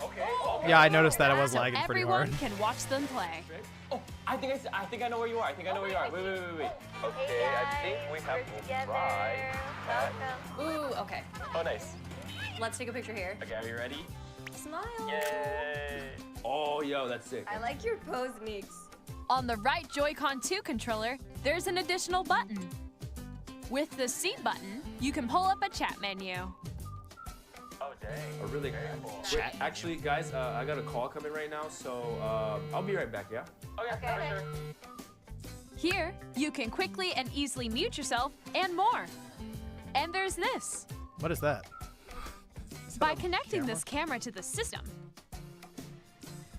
Okay. Yeah, I noticed that it was So lagging pretty everyone hard. can watch them play. Oh, I think I know where you are. Wait. Okay, I think we have We're to together. try. Welcome. Ooh, okay. Oh, nice. Let's take a picture here. Okay, are you ready? Smile. Yay. Oh, yo, that's sick. I like your pose, Mix. On the right Joy-Con 2 controller, there's an additional button. With the C button, you can pull up a chat menu. Oh, dang. Oh, really? Wait, actually, guys, I got a call coming right now, so I'll be right back, yeah? Okay, for sure. Here, you can quickly and easily mute yourself and more. And there's this. What is that? By connecting this camera to the system.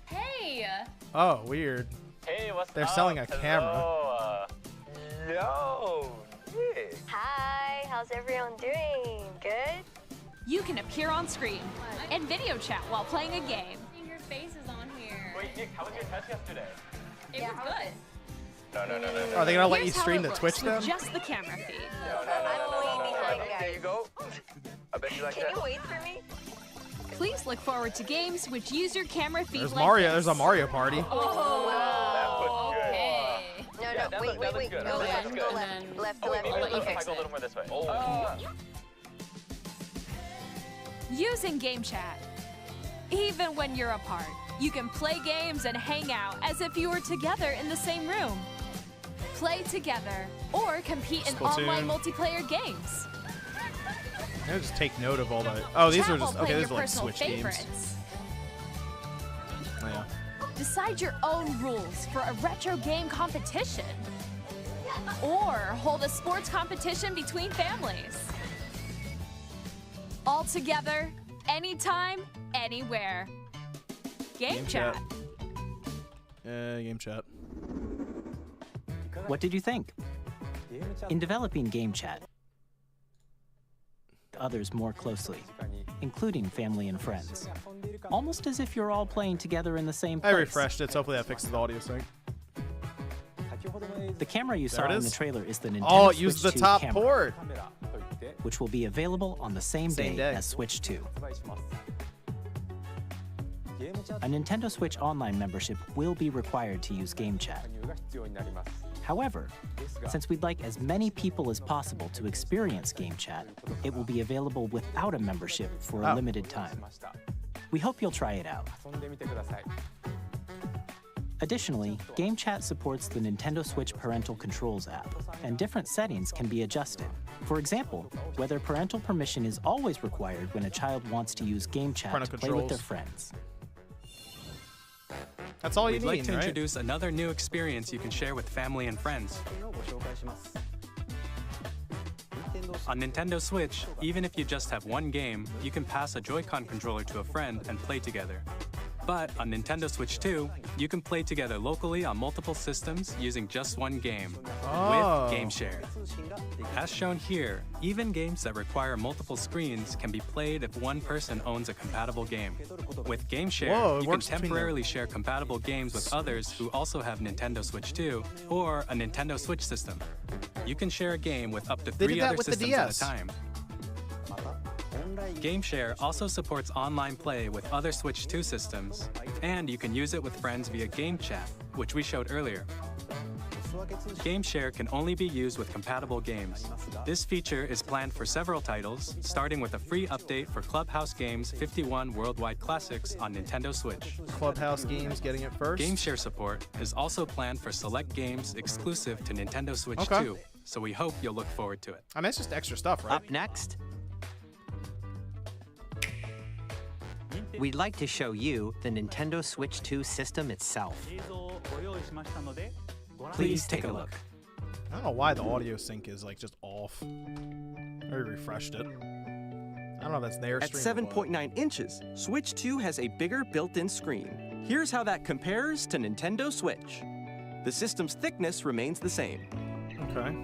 Hey! Oh, weird. Hey, what's up? They're selling a camera. Yo, Nick. Hi, how's everyone doing? Good? You can appear on screen and video chat while playing a game. Your face is on here. Wait, Nick, how was your test yesterday? It was good. No. Are they gonna let you Here's how stream it the looks Twitch with then? just the camera feed. I'm way behind, There guys. you go. I bet you like Can that. you wait for me? Please look forward to games which use your camera feed There's like Mario. this. There's a Mario Party. Oh, That looks good. No, Yeah, that wait. looks good. Go That left, looks go good. left. Left, Oh, wait, left. maybe Let me if I fix go a it. little more this way. Oh. Using Game Chat. Even when you're apart, you can play games and hang out as if you were together in the same room. Play together or compete in Splatoon. online multiplayer games. I'll just take note of all the. Oh, these Chat are just while okay. playing These are your like personal Switch games. favorites. Oh, yeah. Decide your own rules for a retro game competition. Or hold a sports competition between families. All together, anytime, anywhere. Game Chat. Game chat. What did you think? In developing Game Chat, others more closely, including family and friends. Almost as if you're all playing together in the same I place. refreshed it, so hopefully that fixes the audio sync. The camera you There saw it in the is. trailer is the Nintendo Oh, it Switch used the 2 top camera, port. which will be available on the same day day. as Switch 2. A Nintendo Switch Online membership will be required to use Game Chat. However, since we'd like as many people as possible to experience Game Chat, it will be available without a membership for a limited time. We hope you'll try it out. Additionally, Game Chat supports the Nintendo Switch Parental Controls app, and different settings can be adjusted. For example, whether parental permission is always required when a child wants to use Game Chat Parental to play with their controls. friends. That's all you We'd need, like to right? introduce another new experience you can share with family and friends. On Nintendo Switch, even if you just have one game, you can pass a Joy-Con controller to a friend and play together. But on Nintendo Switch 2, you can play together locally on multiple systems using just one game, Oh. with Game Share. As shown here, even games that require multiple screens can be played if one person owns a compatible game. With Game Share, Whoa, it you can works between them. temporarily share compatible games with others who also have Nintendo Switch 2 or a Nintendo Switch system. You can share a game with up to They 3 did that other with the systems at a DS. time. GameShare also supports online play with other Switch 2 systems, and you can use it with friends via Game Chat, which we showed earlier. GameShare can only be used with compatible games. This feature is planned for several titles, starting with a free update for Clubhouse Games 51 Worldwide Classics on Nintendo Switch. Clubhouse Games getting it first. GameShare support is also planned for select games exclusive to Nintendo Switch Okay. 2, so we hope you'll look forward to it. I mean, it's just extra stuff, right? Up next, we'd like to show you the Nintendo Switch 2 system itself. Please take a look. I don't know why the audio sync is like just off. I already refreshed it. I don't know if that's their At stream. or what. 7.9 inches, Switch 2 has a bigger built-in screen. Here's how that compares to Nintendo Switch. The system's thickness remains the same. Okay.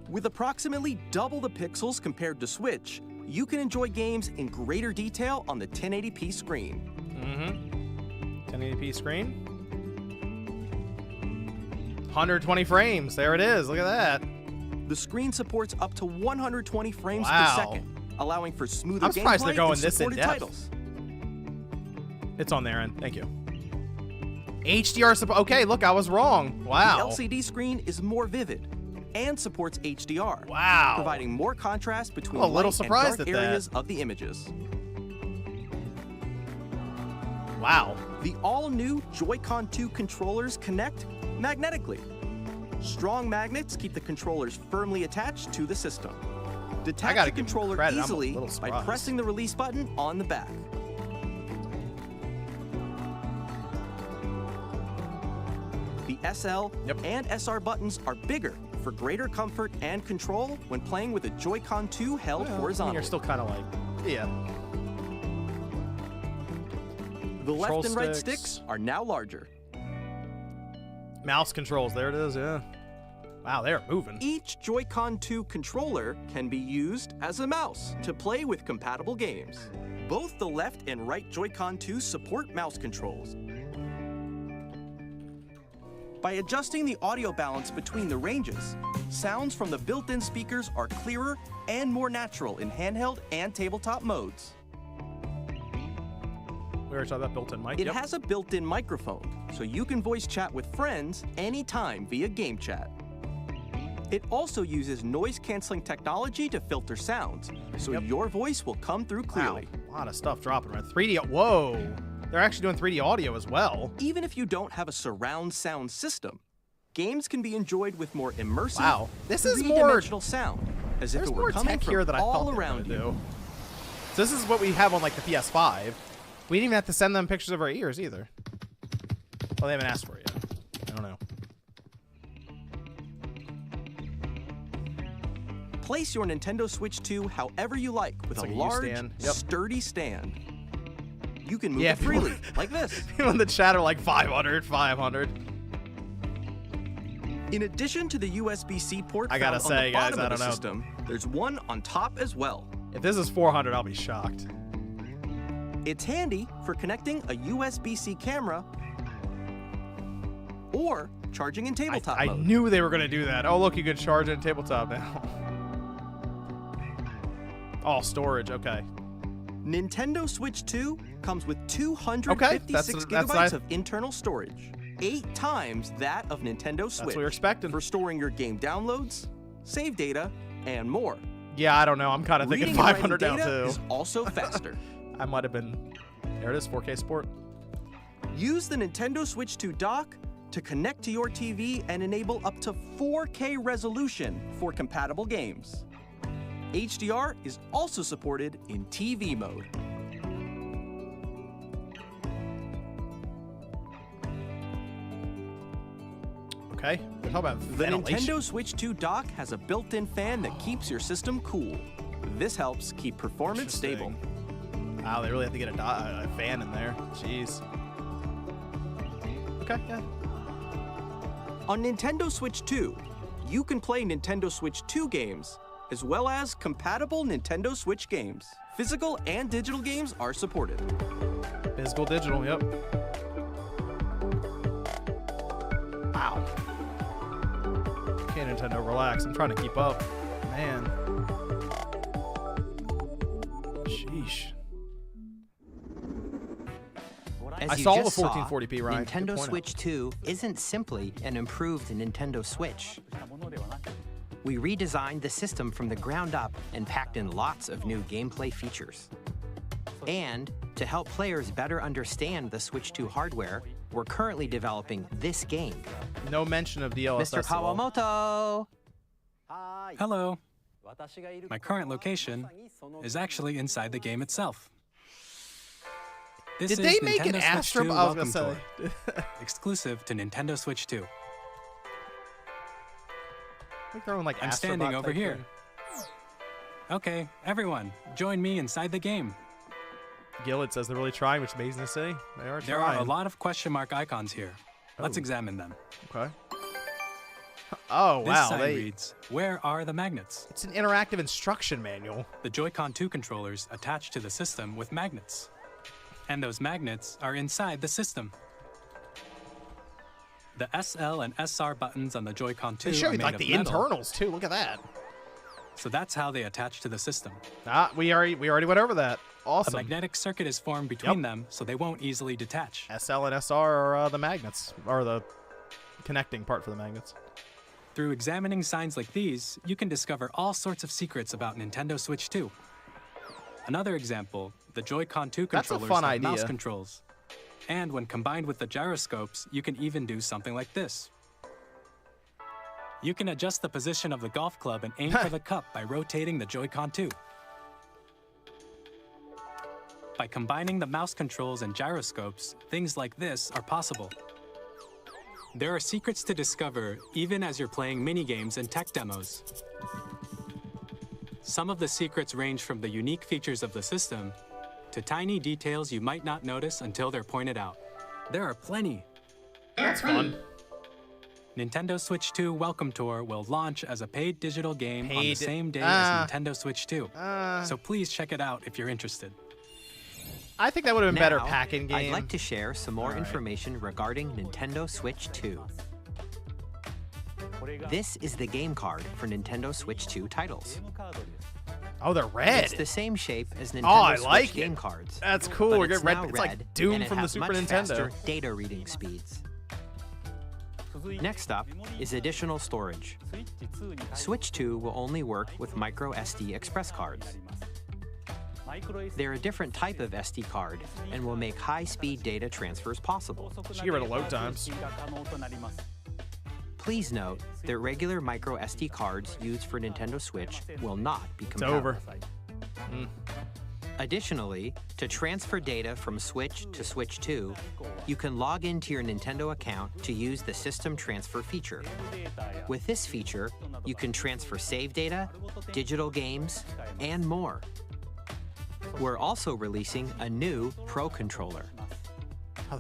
With approximately double the pixels compared to Switch, you can enjoy games in greater detail on the 1080p screen. 1080p screen. 120 frames. There it is. Look at that. The screen supports up to 120 frames Wow. per second, allowing for smoother I'm surprised gameplay they're going and this supported in-depth. titles. It's on their end. Thank you. HDR support. Okay, look, I was wrong. Wow. The LCD screen is more vivid and supports HDR. Wow. Providing more contrast between I'm a little light surprised and dark at that. areas of the images. Wow. The all-new Joy-Con 2 controllers connect magnetically. Strong magnets keep the controllers firmly attached to the system. Detach the controller easily by pressing the release button on the back. The SL and SR buttons are bigger for greater comfort and control when playing with a Joy-Con 2 held horizontally. You're still kind of like, yeah. The left and right sticks are now larger. Mouse controls, there it is, yeah. Wow, they're moving. Each Joy-Con 2 controller can be used as a mouse to play with compatible games. Both the left and right Joy-Con 2 support mouse controls. By adjusting the audio balance between the ranges, sounds from the built-in speakers are clearer and more natural in handheld and tabletop modes. We already saw that built-in mic. It has a built-in microphone, so you can voice chat with friends anytime via game chat. It also uses noise-canceling technology to filter sounds, so your voice will come through clearly. Wow, a lot of stuff dropping right. 3D, whoa! They're actually doing 3D audio as well. Even if you don't have a surround sound system, games can be enjoyed with more immersive, this is three-dimensional sound, as if it were coming from here that I all thought around you. So this is what we have on like the PS5. We didn't even have to send them pictures of our ears either. Well, they haven't asked for it yet. I don't know. Place your Nintendo Switch 2 however you like with a large, sturdy stand. You can move it freely, like this. People in the chat are like 500, 500. In addition to the USB-C port I gotta found on say, the guys, bottom I of don't the know. system, there's one on top as well. If this is 400, I'll be shocked. It's handy for connecting a USB-C camera or charging in tabletop mode. I knew they were going to do that. Oh, look, you can charge it in tabletop now. All storage, okay. Nintendo Switch 2 comes with 256 gigabytes of internal storage, 8 times that of Nintendo Switch. That's what you're expecting. For storing your game downloads, save data, and more. Yeah, I don't know. I'm kind of thinking Reading and 500 writing down data too. is also faster. I might have been. There it is, 4K support. Use the Nintendo Switch 2 dock to connect to your TV and enable up to 4K resolution for compatible games. HDR is also supported in TV mode. Okay, how about the Nintendo Switch 2 dock has a built-in fan that keeps your system cool. This helps keep performance stable. Wow, they really have to get a fan in there. Jeez. Okay, yeah. On Nintendo Switch 2, you can play Nintendo Switch 2 games, as well as compatible Nintendo Switch games. Physical and digital games are supported. Physical, digital, yep. Wow. Okay, Nintendo, relax. I'm trying to keep up. Man. Sheesh. I saw the 1440p, Ryan. Nintendo Switch 2 isn't simply an improved Nintendo Switch. We redesigned the system from the ground up and packed in lots of new gameplay features. And to help players better understand the Switch 2 hardware, we're currently developing this game. No mention of DLSS. Mr. Kawamoto! Hello. My current location is actually inside the game itself. This Did is they make Nintendo an Switch Astro? 2 I was gonna Welcome say. Tour, exclusive to Nintendo Switch 2. I'm standing over here. Okay, everyone, join me inside the game. Gillett says they're really trying, which is amazing to see. They are trying. There are a lot of question mark icons here. Let's examine them. Okay. Oh, This wow. sign reads, "Where are the magnets?" It's an interactive instruction manual. The Joy-Con 2 controllers attach to the system with magnets. And those magnets are inside the system. The SL and SR buttons on the Joy-Con 2 They show are you made like of the metal. internals too. Look at that. So that's how they attach to the system. We already went over that. Awesome. A magnetic circuit is formed between them, so they won't easily detach. SL and SR are the magnets, or the connecting part for the magnets. Through examining signs like these, you can discover all sorts of secrets about Nintendo Switch 2. Another example, the Joy-Con 2 That's a controllers fun have idea. mouse controls. And when combined with the gyroscopes, you can even do something like this. You can adjust the position of the golf club and aim for the cup by rotating the Joy-Con too. By combining the mouse controls and gyroscopes, things like this are possible. There are secrets to discover even as you're playing mini-games and tech demos. Some of the secrets range from the unique features of the system to tiny details you might not notice until they're pointed out. There are plenty. That's fun. Nintendo Switch 2 Welcome Tour will launch as a paid digital game on the same day as Nintendo Switch 2. So please check it out if you're interested. I think that would have been better packing game. I'd like to share some more information regarding Nintendo Switch 2. This is the game card for Nintendo Switch 2 titles. Oh, they're red. It's the same shape as Nintendo Switch game cards. That's cool. But it's red. now It's red, like Doom and it from the has Super much Nintendo. faster data reading speeds. Next up is additional storage. Switch 2 will only work with micro SD express cards. They're a different type of SD card and will make high-speed data transfers possible. Should get rid of load times. Please note that regular micro SD cards used for Nintendo Switch will not be compatible. It's over. Additionally, to transfer data from Switch to Switch 2, you can log into your Nintendo account to use the System Transfer feature. With this feature, you can transfer save data, digital games, and more. We're also releasing a new Pro Controller.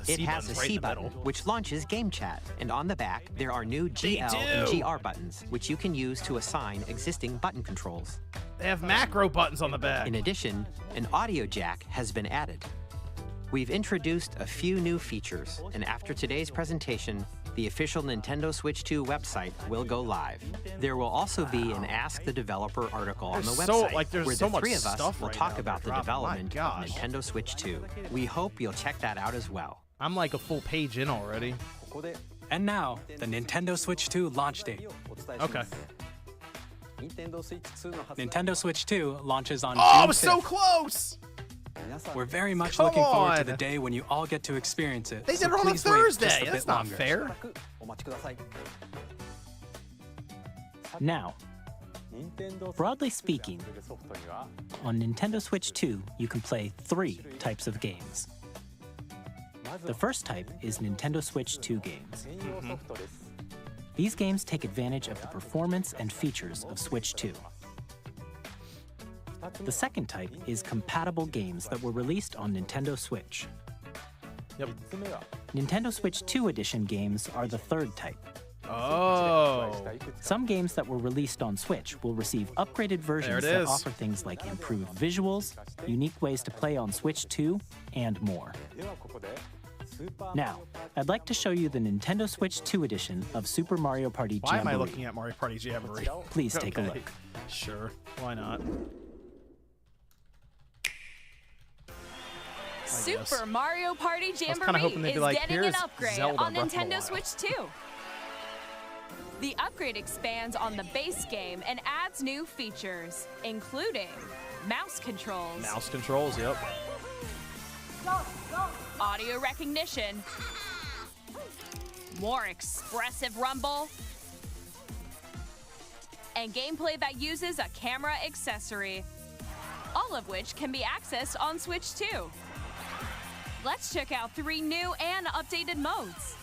It has a C button, which launches Game Chat, and on the back, there are new GL and GR buttons, which you can use to assign existing button controls. They have macro buttons on the back. In addition, an audio jack has been added. We've introduced a few new features, and after today's presentation, the official Nintendo Switch 2 website will go live. There will also be an Ask the Developer article on the website, where the three of us will talk about the development of Nintendo Switch 2. We hope you'll check that out as well. I'm like a full page in already. And now, the Nintendo Switch 2 launch date. Okay. Nintendo Switch 2 launches on June 5th. Oh, I was so close! We're very much looking forward to the day when you all get to experience it. They did it on a Thursday. That's not fair. Now, broadly speaking, on Nintendo Switch 2, you can play 3 types of games. The first type is Nintendo Switch 2 games. These games take advantage of the performance and features of Switch 2. The second type is compatible games that were released on Nintendo Switch. Yep. Nintendo Switch 2 Edition games are the third type. Oh. Some games that were released on Switch will receive upgraded versions that offer things like improved visuals, unique ways to play on Switch 2, and more. Now, I'd like to show you the Nintendo Switch 2 edition of Super Mario Party Jamboree. Why am I looking at Mario Party Jamboree? Please take a look. Sure, why not? Super Mario Party Jamboree is like, getting an upgrade Zelda, on Breath of the Nintendo Wild. Switch 2. The upgrade expands on the base game and adds new features, including mouse controls, Mouse controls, yep. audio recognition, more expressive rumble, and gameplay that uses a camera accessory, all of which can be accessed on Switch 2. Let's check out 3 new and updated modes.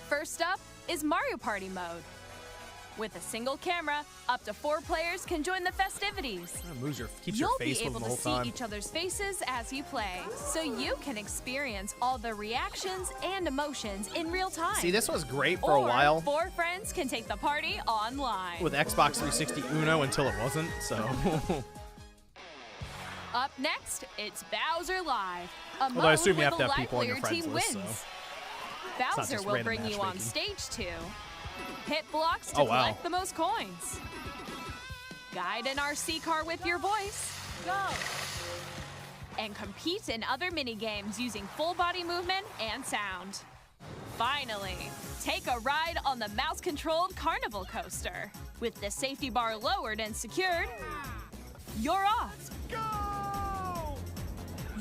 First up is Mario Party mode. With a single camera, up to 4 players can join the festivities. Keeps You'll your face be able moving to the see whole time. each other's faces as you play, so you can experience all the reactions and emotions in real time. See, this was great for Or a while 4 friends can take the party online. with Xbox 360 Uno until it wasn't, so. Up next, it's Bowser Live. A Although I mode assume you where have the to have people on your livelier friends team list, wins. so. not Bowser just will random bring you on matchmaking. stage 2. Hit blocks to Oh, wow. collect the most coins. Guide an RC car with your voice. Go! And compete in other mini-games using full body movement and sound. Finally, take a ride on the mouse-controlled carnival coaster. With the safety bar lowered and secured, you're off.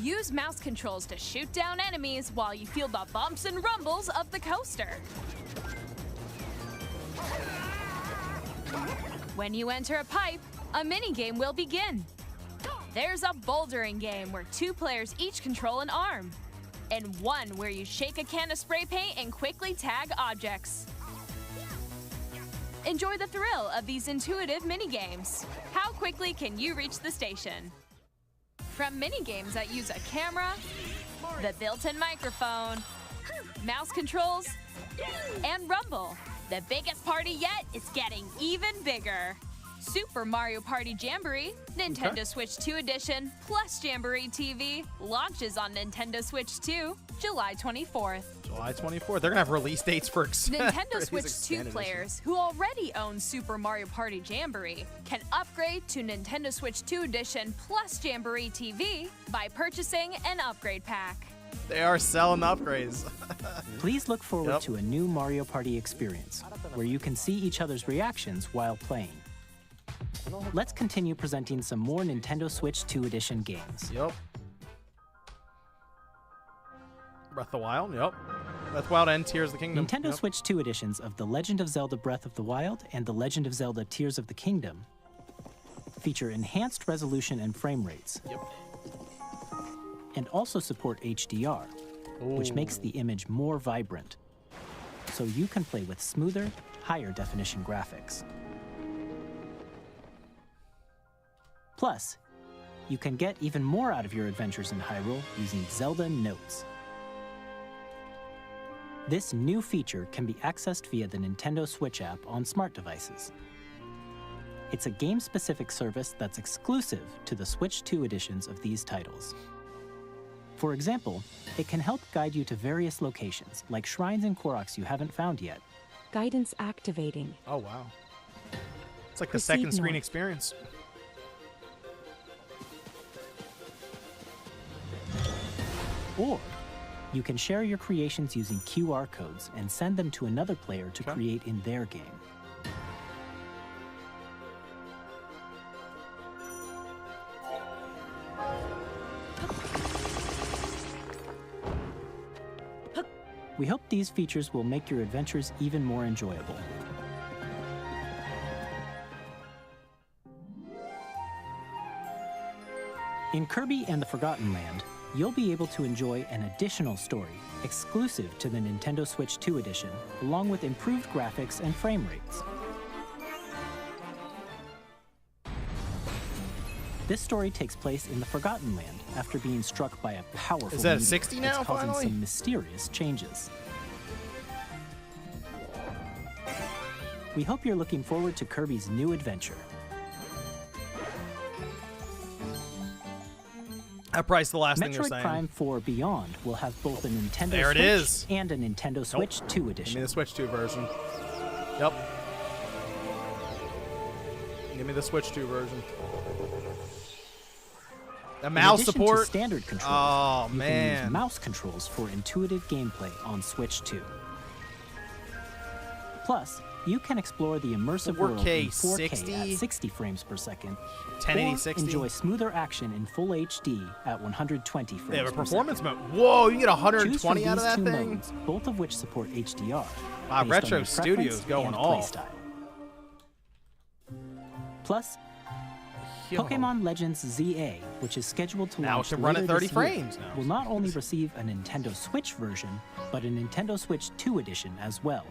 Use mouse controls to shoot down enemies while you feel the bumps and rumbles of the coaster. When you enter a pipe, a minigame will begin. There's a bouldering game where 2 players each control an arm, and one where you shake a can of spray paint and quickly tag objects. Enjoy the thrill of these intuitive minigames. How quickly can you reach the station? From minigames that use a camera, the built-in microphone, mouse controls, and rumble, the biggest party yet is getting even bigger. Super Mario Party Jamboree, Nintendo Switch 2 Edition, plus Jamboree TV launches on Nintendo Switch 2, July 24th. July 24th. They're going to have release dates for Nintendo Switch 2 players who already own Super Mario Party Jamboree can upgrade to Nintendo Switch 2 Edition plus Jamboree TV by purchasing an upgrade pack. They are selling the upgrades. Please look forward to a new Mario Party experience where you can see each other's reactions while playing. Let's continue presenting some more Nintendo Switch 2 Edition games. Yep. Breath of the Wild, yep. Breath of the Wild and Tears of the Kingdom. Nintendo Switch 2 editions of The Legend of Zelda Breath of the Wild and The Legend of Zelda Tears of the Kingdom feature enhanced resolution and frame rates. Yep. And also support HDR, which makes the image more vibrant, so you can play with smoother, higher definition graphics. Plus, you can get even more out of your adventures in Hyrule using Zelda Notes. This new feature can be accessed via the Nintendo Switch app on smart devices. It's a game-specific service that's exclusive to the Switch 2 editions of these titles. For example, it can help guide you to various locations, like shrines and Koroks you haven't found yet. Guidance activating. Oh, wow. It's like the second screen experience. Or you can share your creations using QR codes and send them to another player to create in their game. We hope these features will make your adventures even more enjoyable. In Kirby and the Forgotten Land, you'll be able to enjoy an additional story exclusive to the Nintendo Switch 2 edition, along with improved graphics and frame rates. This story takes place in the Forgotten Land after being struck by a powerful Is that a meteor 60 now, that's causing finally? some mysterious changes. We hope you're looking forward to Kirby's new adventure. That price the last thing you're Metroid saying. Prime 4 Beyond will have both a Nintendo There it Switch is. and a Nintendo Switch 2 edition. Give me the Switch 2 version. Yep. Give me the Switch 2 version. The mouse In addition support. To standard controls, Oh, you man. can use mouse controls for intuitive gameplay on Switch 2. Plus, you can explore the immersive world in 4K 60? at 60 frames per second, 1080 or 60? enjoy smoother action in full HD at 120 frames They have a per performance second. mode. Whoa, you get Choose from 120 out of these that two thing? modes, both of which support HDR. Wow, based Retro on your Studios preference going and off. playstyle. Plus, Yo. Pokemon Legends ZA, which is scheduled to Now it launch can run later at 30 this year, frames now. will not only receive a Nintendo Switch version, but a Nintendo Switch 2 edition as well.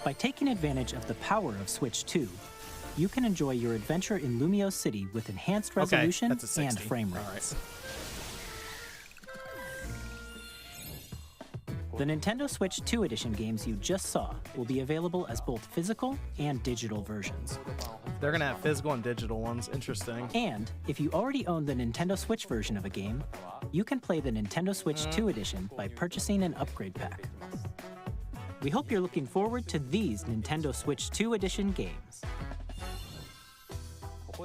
By taking advantage of the power of Switch 2, you can enjoy your adventure in Lumio City with enhanced resolution that's a 60. and frame All rates. The Nintendo Switch 2 edition games you just saw will be available as both physical and digital versions. They're going to have physical and digital ones. Interesting. And if you already own the Nintendo Switch version of a game, you can play the Nintendo Switch 2 edition by purchasing an upgrade pack. We hope you're looking forward to these Nintendo Switch 2 edition games.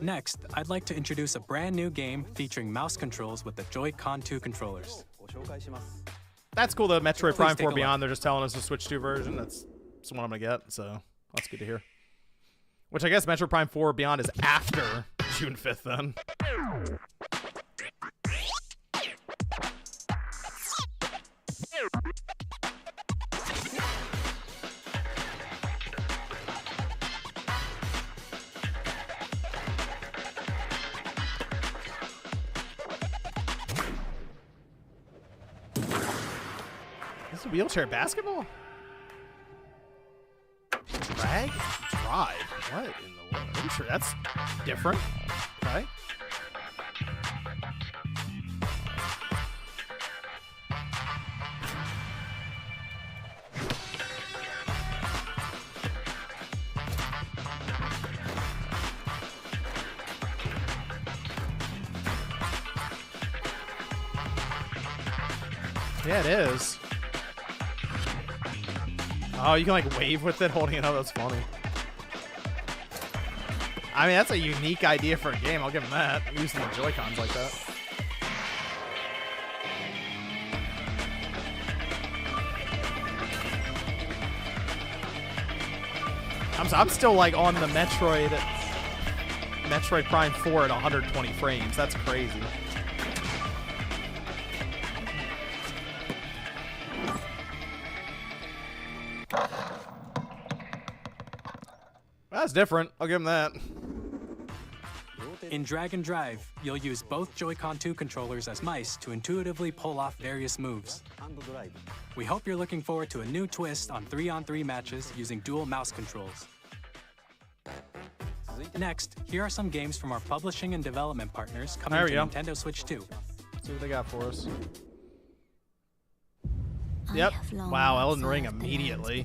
Next, I'd like to introduce a brand new game featuring mouse controls with the Joy-Con 2 controllers. That's cool, though. Metroid Please Prime take 4 a Beyond, they're just telling us the Switch 2 version. That's what I'm going to get, so that's good to hear. Which I guess Metroid Prime 4 Beyond is after June 5th, then. This is wheelchair basketball? Drag? Drive? What in the world? I'm sure that's different. Okay. Yeah, it is. Oh, you can like wave with it holding it up. That's funny. I mean, that's a unique idea for a game. I'll give them that. Using the Joy-Cons like that. I'm still like on the Metroid Prime 4 at 120 frames. That's crazy. That's different. I'll give him that. In Drag and Drive, you'll use both Joy-Con 2 controllers as mice to intuitively pull off various moves. We hope you're looking forward to a new twist on 3-on-3 matches using dual mouse controls. Next, here are some games from our publishing and development partners coming to Nintendo Switch 2. See what they got for us. Yep. Wow, Elden Ring immediately.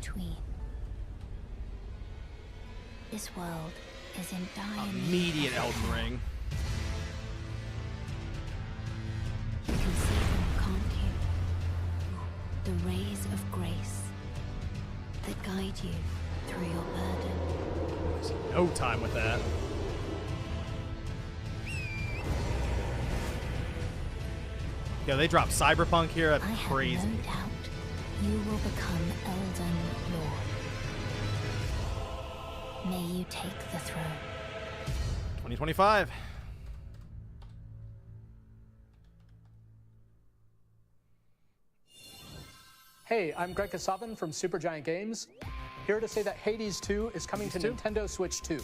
This world is in dire immediate Elden Ring. You can see them, can't you? The rays of grace that guide you through your burden. There's no time with that. Yo, they dropped Cyberpunk here. That's crazy. I have no doubt you will become Elden Lord. May you take the throne. 2025. Hey, I'm Greg Kasavin from Supergiant Games, here to say that Hades 2 is coming to Nintendo Switch 2.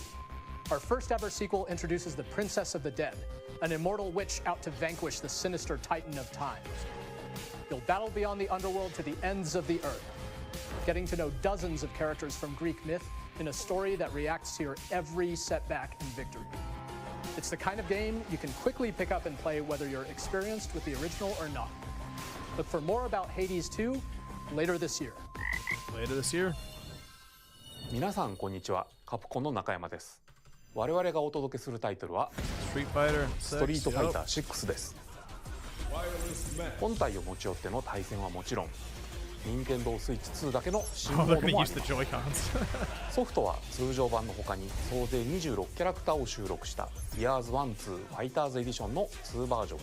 Our first ever sequel introduces the Princess of the Dead, an immortal witch out to vanquish the sinister Titan of Time. You'll battle beyond the underworld to the ends of the earth, getting to know dozens of characters from Greek myth in a story that reacts to your every setback and victory. It's the kind of game you can quickly pick up and play whether you're experienced with the original or not. Look for more about Hades 2 later this year. Later this year. 皆さんこんにちは。カプコンの中山です。我々がお届けするタイトルは Street Fighter ストリートファイター6です。本体を持ち寄っての対戦はもちろん、任天堂スイッチ2だけの新モードもあります。ソフトは通常版の他に総勢26キャラクターを収録したイヤーズ1、2ファイターズエディションの2バージョンを、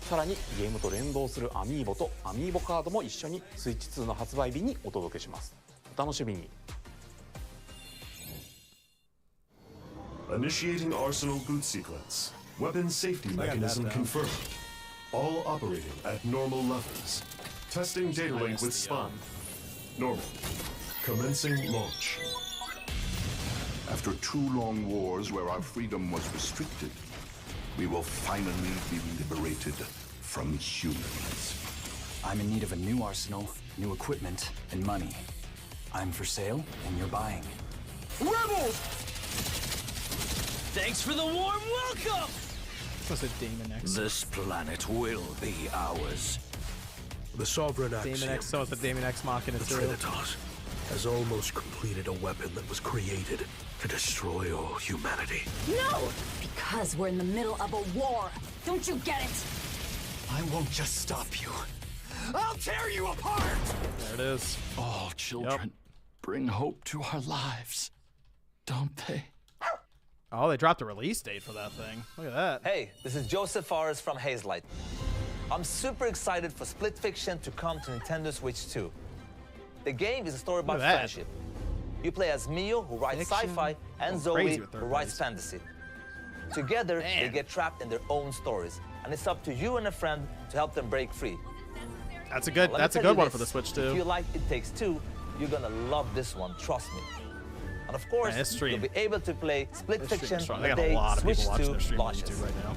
さらにゲームと連動するアミーボとアミーボカードも一緒にスイッチ2の発売日にお届けします。お楽しみに。Initiating Arsenal boot sequence. Weapon safety mechanism confirmed. All operating at normal levels. Testing data link with spawn. Normal. Commencing launch. After 2 long wars where our freedom was restricted, we will finally be liberated from humans. I'm in need of a new arsenal, new equipment, and money. I'm for sale, and you're buying. Rebels! Thanks for the warm welcome! That's a Damon X. This planet will be ours. The Sovereign Axiom, Damon X, so it's the Damon X Machina the too. Trinitas, has almost completed a weapon that was created to destroy all humanity. No! Because we're in the middle of a war. Don't you get it? I won't just stop you. I'll tear you apart! There it is. All children bring hope to our lives, don't they? Oh, they dropped a release date for that thing. Look at that. Hey, this is Joseph Fares from Hazelight. I'm super excited for Split Fiction to come to Nintendo Switch 2. The game is a story about friendship. You play as Mio, who writes sci-fi, and Zoe, who writes fantasy. Together, they get trapped in their own stories, and it's up to you and a friend to help them break free. That's a good one for the Switch too. If you like It Takes Two, you're gonna love this one, trust me. And of course, you'll be able to play Split Fiction the day Switch 2 launches. Right now.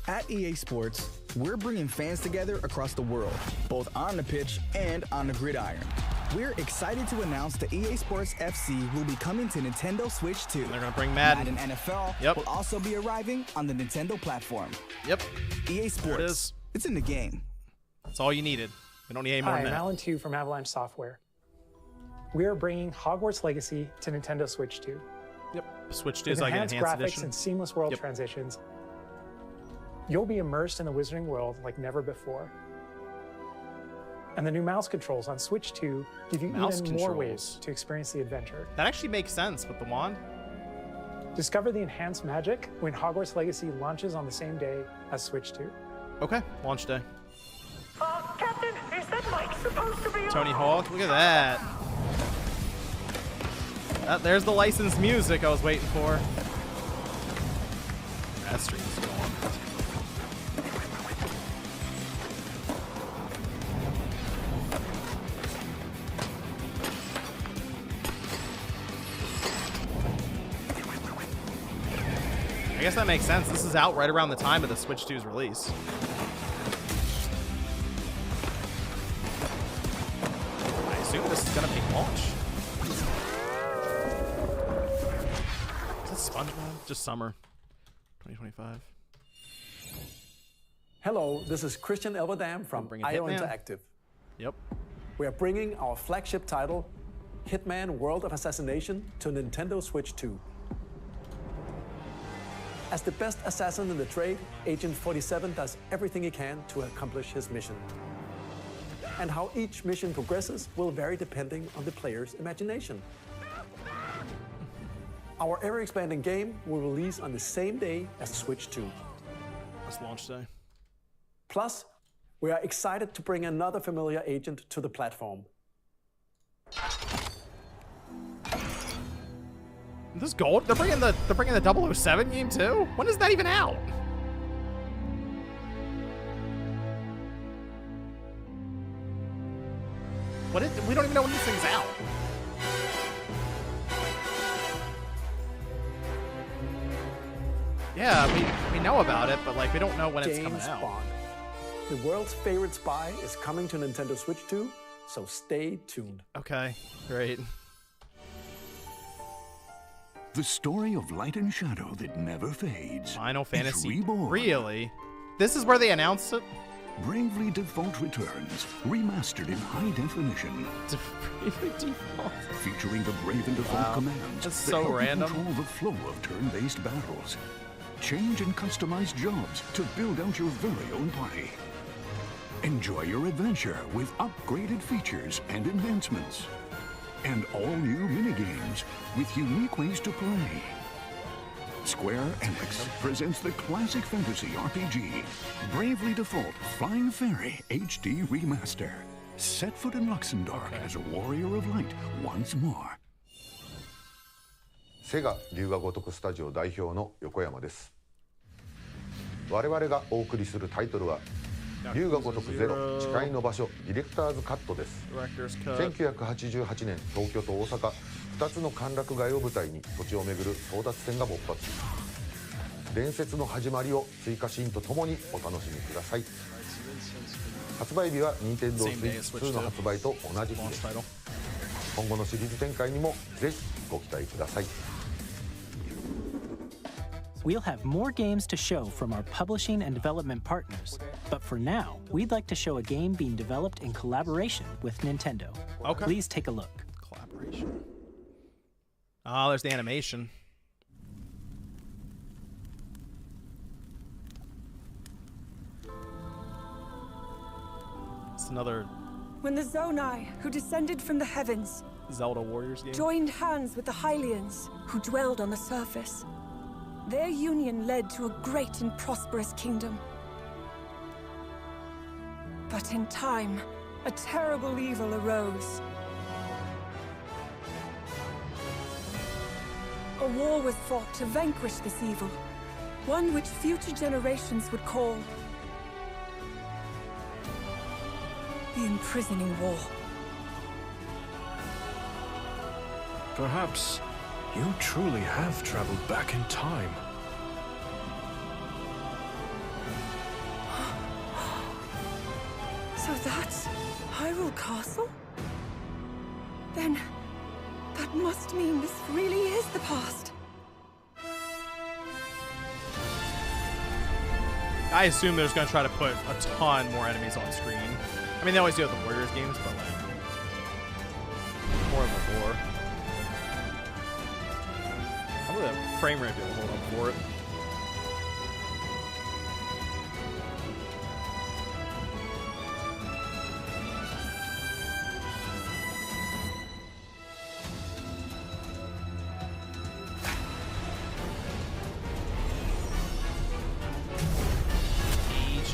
At EA Sports, We're bringing fans together across the world, both on the pitch and on the gridiron. We're excited to announce that EA Sports FC will be coming to Nintendo Switch 2. They're going to bring Madden. NFL will also be arriving on the Nintendo platform. Yep. EA Sports. It's in the game. That's all you needed. We don't need any more Hi, than I'm that. Alan Tu from Avalanche Software. We are bringing Hogwarts Legacy to Nintendo Switch 2. Yep. Switch 2 With is like an enhanced enhanced graphics edition. and seamless world transitions, you'll be immersed in the Wizarding World like never before. And the new mouse controls on Switch 2 give you even more ways to experience the adventure. That actually makes sense with the wand. Discover the enhanced magic when Hogwarts Legacy launches on the same day as Switch 2. Okay, launch day. Captain, is that mic supposed to be Tony Hawk, look at that. There's the licensed music I was waiting for. That stream's going. I guess that makes sense. This is out right around the time of the Switch 2's release. I assume this is gonna be launch. Is that SpongeBob? Just summer 2025. Hello, this is Christian Elverdam from IO Hitman. Interactive. Yep. We are bringing our flagship title, Hitman World of Assassination, to Nintendo Switch 2. As the best assassin in the trade, Agent 47 does everything he can to accomplish his mission. And how each mission progresses will vary depending on the player's imagination. Our ever-expanding game will release on the same day as Switch 2. That's launch day. Plus, we are excited to bring another familiar agent to the platform. This gold? They're bringing the 007 game too? When is that even out? We don't even know when this thing's out. Yeah, we know about it, but like we don't know when it's coming out. Bond. The world's favorite spy is coming to Nintendo Switch 2, so stay tuned. Okay, great. The story of light and shadow that never fades. Final Fantasy. Reborn. Really? This is where they announced it? Bravely Default returns, remastered in high definition. Bravely Default. Featuring the Brave and Default commands That's that so help random. you control the flow of turn-based battles. Change and customize jobs to build out your very own party. Enjoy your adventure with upgraded features and enhancements. And all new minigames with unique ways to play. Square Enix presents the classic fantasy RPG, Bravely Default Flying Fairy HD Remaster. Set foot in Luxembourg as a warrior of light once more. セガ龍が如くスタジオ代表の横山です。我々がお送りするタイトルは龍が如くゼロ誓いの場所ディレクターズカットです。1988年東京と大阪2つの歓楽街を舞台に土地をめぐる争奪戦が勃発。伝説の始まりを追加シーンとともにお楽しみください。発売日は Nintendo Switch 2の発売と同じ日です。今後のシリーズ展開にもぜひご期待ください。We'll have more games to show from our publishing and development partners, but for now, we'd like to show a game being developed in collaboration with Nintendo. Okay. Please take a look. Collaboration. Oh, there's the animation. It's another When the Zonai, who descended from the heavens, Zelda Warriors game. joined hands with the Hylians, who dwelled on the surface, their union led to a great and prosperous kingdom. But in time, a terrible evil arose. A war was fought to vanquish this evil, one which future generations would call the Imprisoning War. Perhaps you truly have traveled back in time. that's Hyrule Castle? Then that must mean this really is the past. I assume they're just going to try to put a ton more enemies on screen. I mean, they always do it with the Warriors games, but like, more of a war. How will the frame rate be able to hold up for it?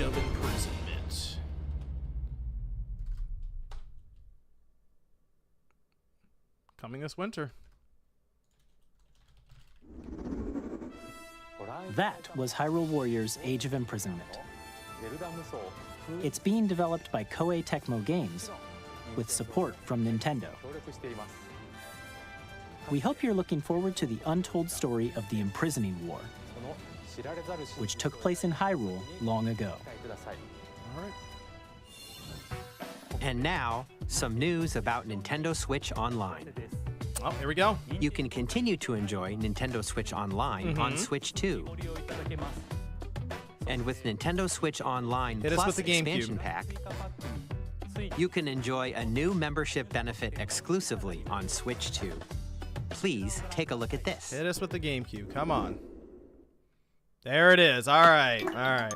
Of imprisonment. Coming this winter. That was Hyrule Warriors Age of Imprisonment. It's being developed by Koei Tecmo Games with support from Nintendo. We hope you're looking forward to the untold story of the Imprisoning War, which took place in Hyrule long ago. And now, some news about Nintendo Switch Online. Oh, here we go. You can continue to enjoy Nintendo Switch Online on Switch 2. And with Nintendo Switch Online Plus Expansion Pack, you can enjoy a new membership benefit exclusively on Switch 2. Please take a look at this. Hit us with the GameCube. Come on. There it is. All right. All right.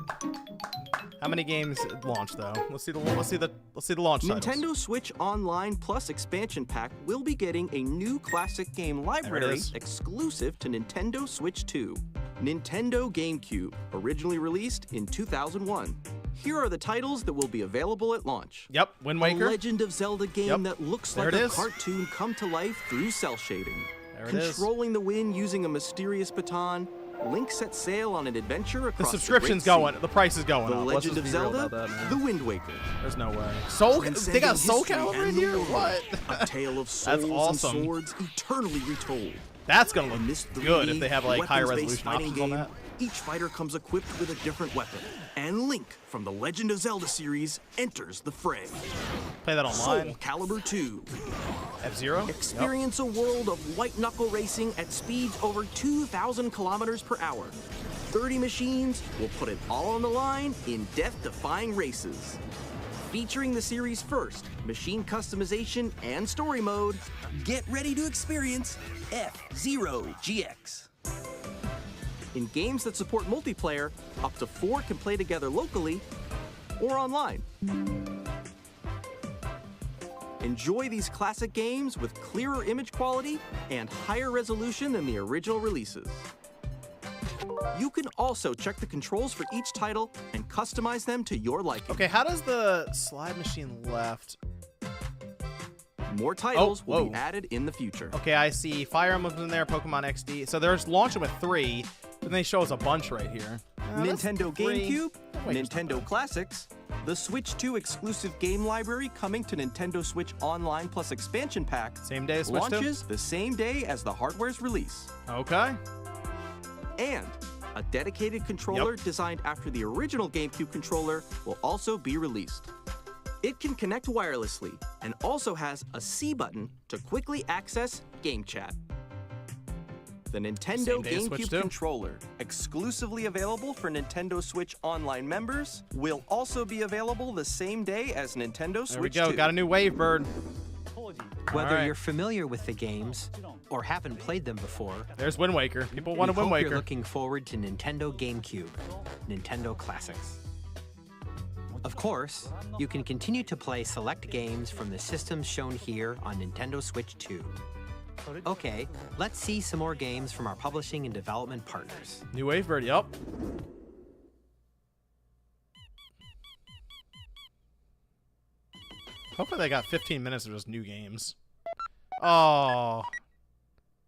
How many games launched though? Let's see the launch titles. Nintendo Switch Online Plus Expansion Pack will be getting a new classic game library exclusive to Nintendo Switch 2. Nintendo GameCube, originally released in 2001. Here are the titles that will be available at launch. Yep, Wind Waker. A Legend of Zelda game that looks like a cartoon come to life through cell shading. Controlling the wind using a mysterious baton, Link sets sail on an adventure across the subscription's going. The price is going up. The Legend of Zelda, The Wind Waker. There's no way. Soul. They got Soul Calibur in here. What? A tale of souls and swords eternally retold. That's gonna look good if they have like higher resolution options on that. Each fighter comes equipped with a different weapon, and Link from the Legend of Zelda series enters the fray. Play that online. Soul Calibur 2. F-Zero? Experience a world of white-knuckle racing at speeds over 2,000 kilometers per hour. 30 machines will put it all on the line in death-defying races. Featuring the series' first machine customization and story mode, get ready to experience F-Zero GX. In games that support multiplayer, up to 4 can play together locally or online. Enjoy these classic games with clearer image quality and higher resolution than the original releases. You can also check the controls for each title and customize them to your liking. Okay, how does the slide machine left? More titles will be added in the future. Okay, I see Fire Emblem's in there, Pokemon XD. So they're launching with 3, and they show us a bunch right here. Nintendo GameCube, Nintendo Classics, the Switch 2 exclusive game library coming to Nintendo Switch Online Plus Expansion Pack. Same day as Switch 2? Launches the same day as the hardware's release. Okay. And a dedicated controller designed after the original GameCube controller will also be released. It can connect wirelessly and also has a C button to quickly access Game Chat. The Nintendo GameCube controller, exclusively available for Nintendo Switch Online members, will also be available the same day as Nintendo Switch 2. There we go, got a new Wave Bird. Whether you're familiar with the games or haven't played them before, there's Wind Waker. People want a Wind Waker. You're looking forward to Nintendo GameCube, Nintendo Classics. Of course, you can continue to play select games from the systems shown here on Nintendo Switch 2. Okay, let's see some more games from our publishing and development partners. New Wave Bird, yep. Hopefully they got 15 minutes of just new games. Oh.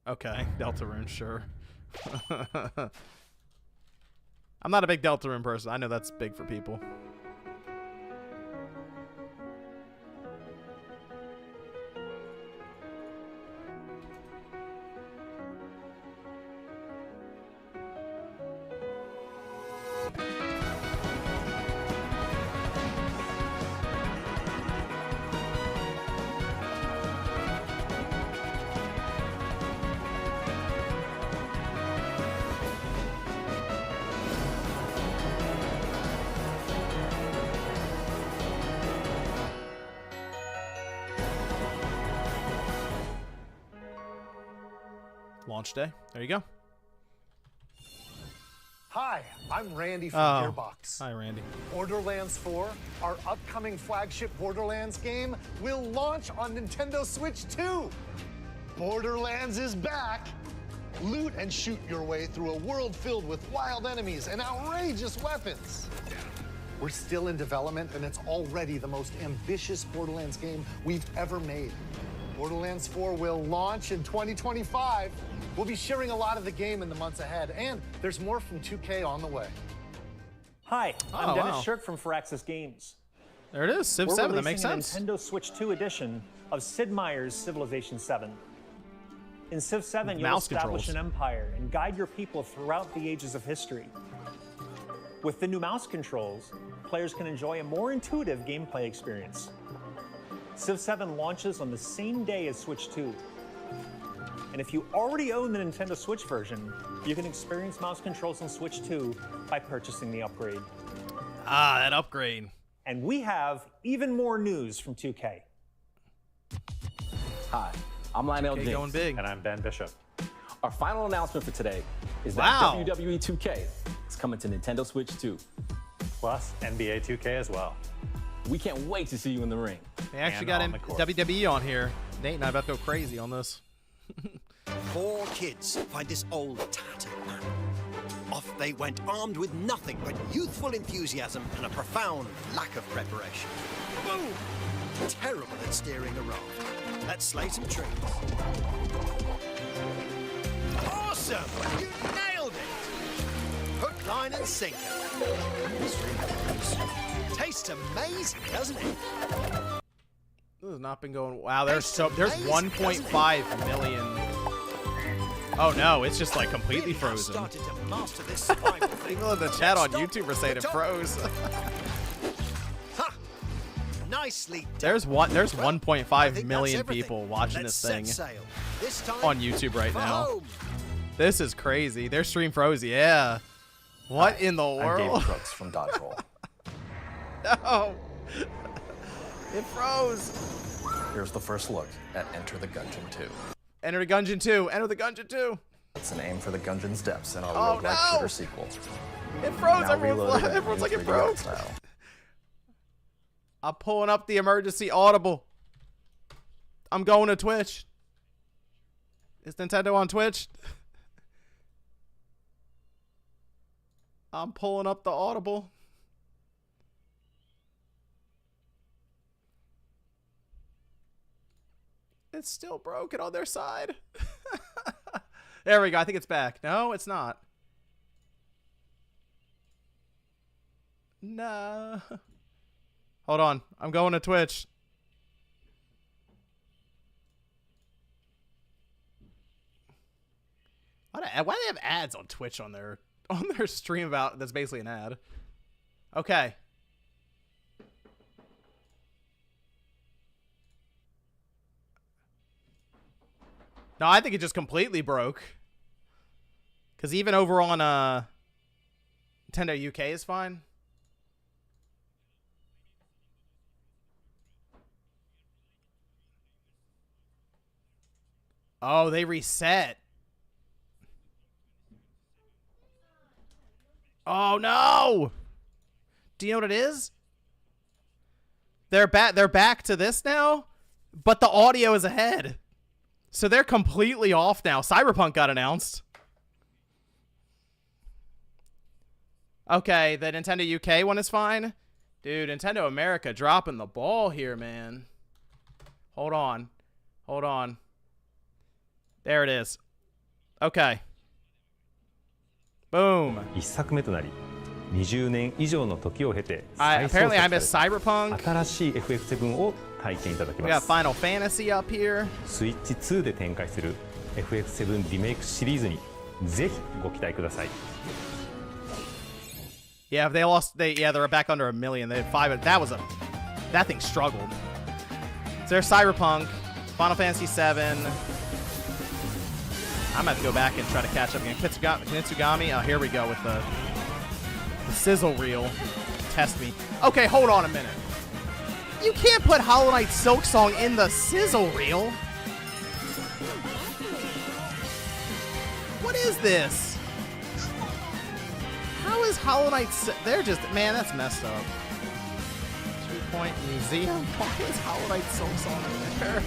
Okay, Deltarune, sure. I'm not a big Deltarune person. I know that's big for people. launch day. There you go. Hi, I'm Randy from Gearbox. Hi, Randy. Borderlands 4, our upcoming flagship Borderlands game, will launch on Nintendo Switch 2. Borderlands is back. Loot and shoot your way through a world filled with wild enemies and outrageous weapons. We're still in development, and it's already the most ambitious Borderlands game we've ever made. Borderlands 4 will launch in 2025. We'll be sharing a lot of the game in the months ahead, and there's more from 2K on the way. Hi, I'm Dennis Shirk from Firaxis Games. There it is, Civ 7, that makes sense. We're releasing a Nintendo Switch 2 edition of Sid Meier's Civilization 7. In Civ 7, you'll establish an empire and guide your people throughout the ages of history. With the new mouse controls, players can enjoy a more intuitive gameplay experience. Civ 7 launches on the same day as Switch 2. And if you already own the Nintendo Switch version, you can experience mouse controls on Switch 2 by purchasing the upgrade. Ah, that upgrade. And we have even more news from 2K. Hi, I'm Lionel James. Going big. And I'm Ben Bishop. Our final announcement for today is Wow. that WWE 2K is coming to Nintendo Switch 2. Plus NBA 2K as well. We can't wait to see you in the ring. They actually got WWE on here. Nate and I about to go crazy on this. 4 kids find this old, tattered map. Off they went, armed with nothing but youthful enthusiasm and a profound lack of preparation. Boom! Terrible at steering a raft. Let's slay some trees. Awesome! You nailed it! Hook, line, and sinker. Tastes amazing, doesn't it? This has not been going. Wow, there's 1.5 million. Oh no, it's just like completely frozen. People in the chat on YouTube are saying it froze. Nicely done. There's 1.5 million people watching this thing on YouTube right now. This is crazy. Their stream froze. Yeah. What in the world? I'm David Brooks from Dodgeball. No. It froze. Here's the first look at Enter the Gungeon 2. Enter the Gungeon 2. Enter the Gungeon 2. It's an aim for the Gungeon's depths in our roguelike shooter sequel. It froze. Now Everyone's like it broke. Style. I'm pulling up the emergency audible. I'm going to Twitch. Is Nintendo on Twitch? I'm pulling up the audible. It's still broken on their side. There we go. I think it's back. No, it's not. No. Hold on. I'm going to Twitch. Why do they have ads on Twitch on their stream about that's basically an ad? Okay. No, I think it just completely broke. Because even over on Nintendo UK is fine. Oh, they reset. Oh no! Do you know what it is? They're back to this now, but the audio is ahead. So they're completely off now. Cyberpunk got announced. Okay, the Nintendo UK one is fine. Dude, Nintendo America dropping the ball here, man. Hold on. Hold on. There it is. Okay. Boom. 1作目となり20年以上の時を経て apparently I missed Cyberpunk. 新しい FF7 を体験いただけ We ま got す Final Fantasy up here. スイッチ2で展開する FF7 リメイクシリーズにぜひご期待ください Yeah, if they lost, they're back under 1 million. They had 5. That thing struggled. So there's Cyberpunk, Final Fantasy 7. I'm gonna have to go back and try to catch up again. Kitsugami. Oh, here we go with the sizzle reel. Test me. Okay, hold on a minute. You can't put Hollow Knight Silk Song in the sizzle reel. is this? How is Hollow Knight? They're just, man, that's messed up. 2-point museum. Why is Hollow Knight Silk Song in there?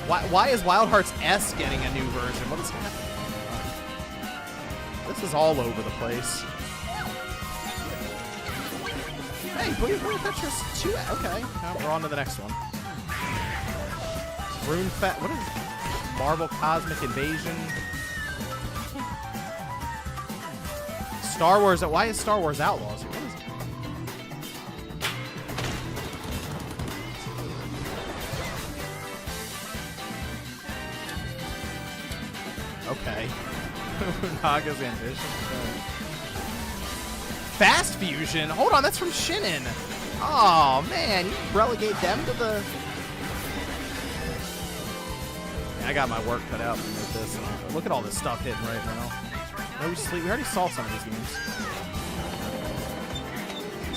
Why is Wild Hearts S getting a new version? What is happening? This is all over the place. Hey, Booyah Pictures 2. Okay, we're on to the next one. Rune Fat. What is it? Marvel Cosmic Invasion? Star Wars. Why is Star Wars Outlaws here? What is it? Okay. Naga's Ambition. Fast Fusion? Hold on, that's from Shinin. Oh, man. You relegate them to the... I got my work cut out with this. Look at all this stuff hitting right now. No sleep. We already saw some of these games.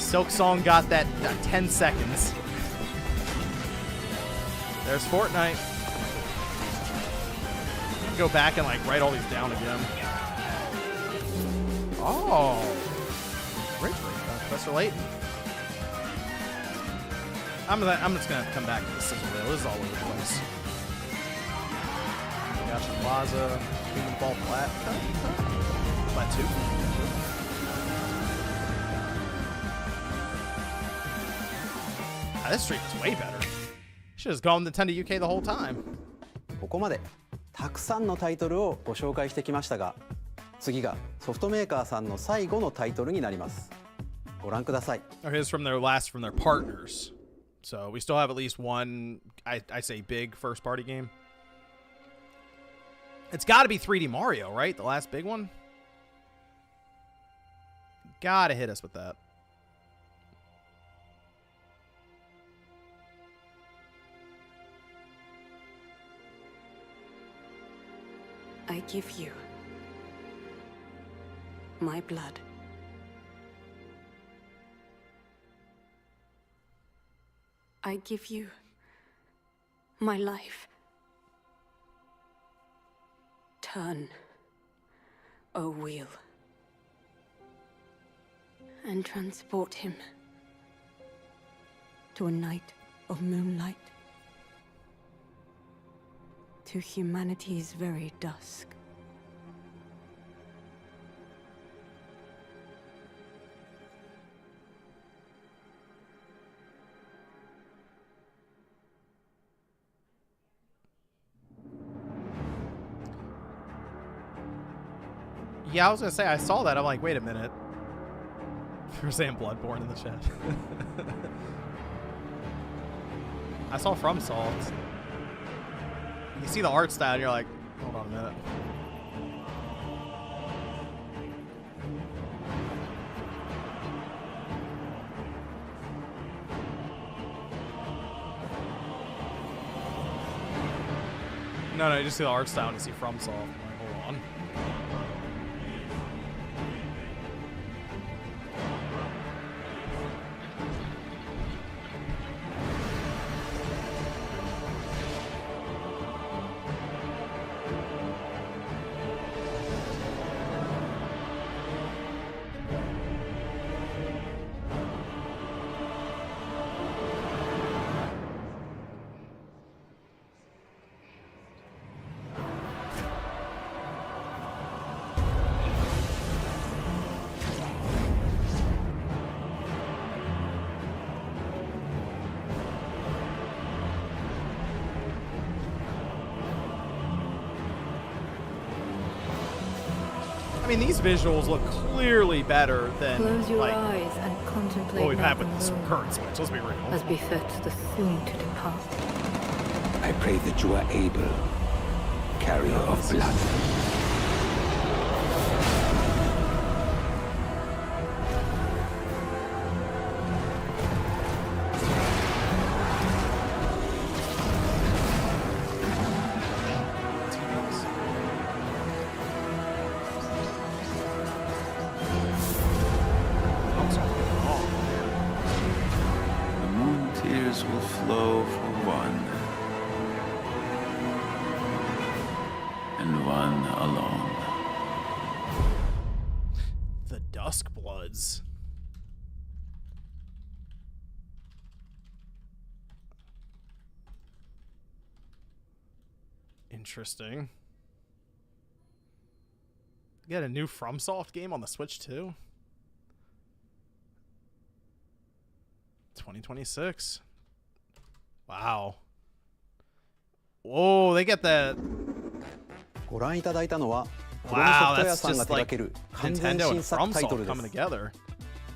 Silk Song got that 10 seconds. There's Fortnite. Go back and like write all these down again. Oh, Ridge Racer, Professor Layton. I'm just gonna come back to the sizzle reel. This is all over the place. Gotcha Plaza, Human Fall Flat, Flat 2. This streak is way better. Should have gone Nintendo UK the whole time. ここまでたくさんのタイトルをご紹介してきましたが、次がソフトメーカーさんの最後のタイトルになります。ご覧ください。Okay, this is from their partners. So we still have at least one, I say, big first-party game. It's got to be 3D Mario, right? The last big one? Gotta hit us with that. I give you my blood. I give you my life. Turn, O wheel, and transport him to a night of moonlight, to humanity's very dusk. Yeah, I was gonna say, I saw that. I'm like, wait a minute. You're saying Bloodborne in the chat. I saw FromSoft. You see the art style, and you're like, hold on a minute. No, you just see the art style and you see FromSoft. I'm like, hold on. I mean, these visuals look clearly better than Close your like, eyes and contemplate what we've had with this nothing current Switch. Let's be real. as befits the soon to depart. I pray that you are able, carrier of blood. Dusk Bloods. Interesting. You got a new FromSoft game on the Switch too? 2026. Wow. Whoa, they get that. ご覧いただいたのは、Wow, フロムソフトウェア that's さんが just 手掛 like ける完全 Nintendo 新 and 作タイト FromSoft ルで coming す。 together.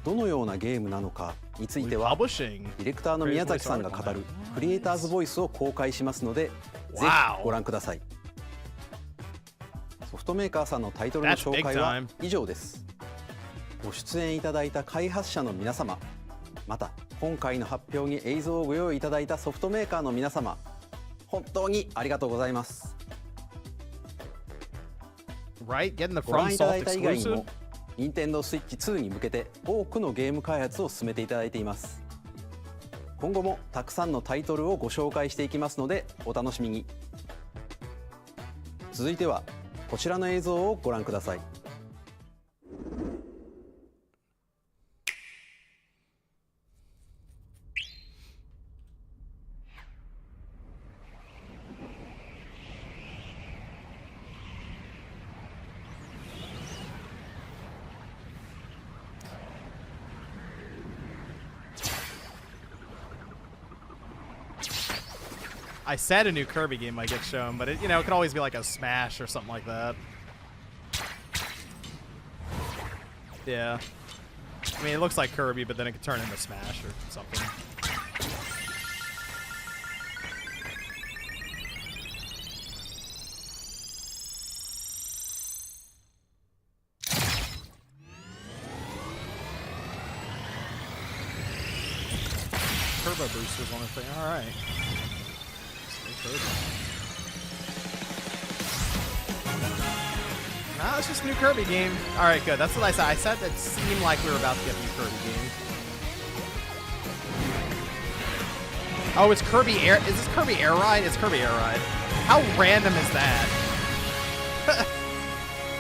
どのようなゲームなのかについては、ディレクターの宮崎さんが語るクリエイターズボイスを公開しますので、ぜひご覧ください。ソフトメーカーさんのタイトルの紹介は以上です。ご出演いただいた開発者の皆様、また今回の発表に映像をご用意いただいたソフトメーカーの皆様、本当にありがとうございます。Right? Getting the ご覧いただ FromSoft いた以外に exclusive? も、Nintendo Switch 2に向けて多くのゲーム開発を進めていただいています。今後もたくさんのタイトルをご紹介していきますのでお楽しみに。続いてはこちらの映像をご覧ください。I said a new Kirby game might get shown, but it, you know, it could always be like a Smash or something like that. Yeah. I mean, it looks like Kirby, but then it could turn into Smash or something. Turbo boosters on the thing. All right. Nah, it's just a new Kirby game. All right, good. That's what I said. I said it seemed like we were about to get a new Kirby game. Oh, it's Kirby Air. Is this Kirby Air Ride? It's Kirby Air Ride. How random is that?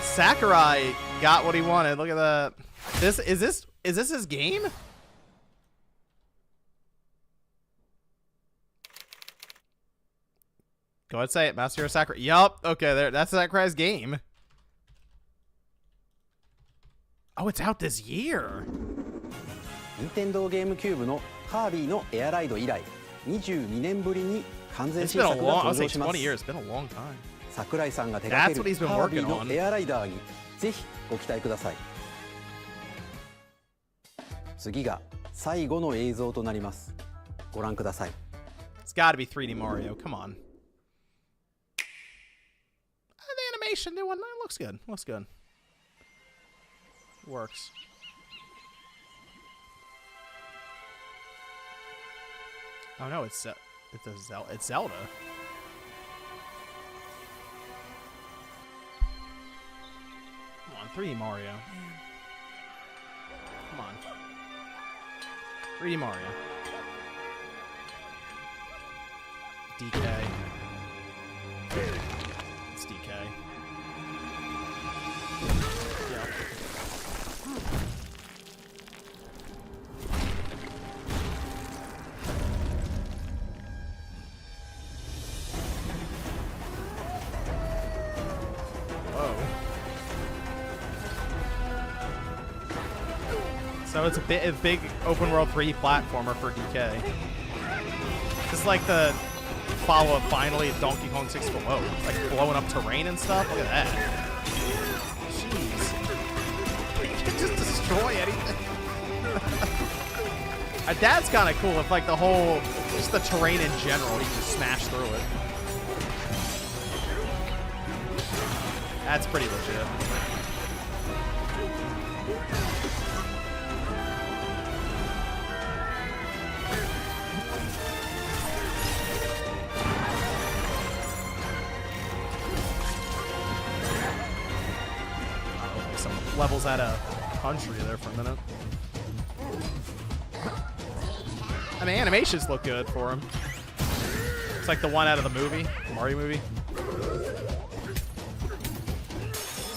Sakurai got what he wanted. Look at that. Is this his game? Go ahead and say it, Master Sakurai. Yup. Okay, there. That's Sakurai's game. Oh, it's out this year. Nintendo GameCube のカービィのエアライド以来、22年ぶりに完全新作が登場します。桜井さんが手掛けるカービィのエアライダーにぜひご期待ください。次が最後の映像となります。ご覧ください。It's got to be 3D Mario. Come on. The animation, new one. That looks good. Looks good. Works. Oh no, it's Zelda. Come on, 3D Mario. Come on. 3D Mario. DK. It's DK. Yeah. Whoa. So it's a big open world 3D platformer for DK. This is like the follow-up finally of Donkey Kong 64. Whoa, like blowing up terrain and stuff. Look at that. Jeez. You can just destroy anything. That's kind of cool if like the whole, just the terrain in general, you can just smash through it. That's pretty legit. Levels out of country there for a minute. I mean, animations look good for him. It's like the one out of the movie, the Mario movie.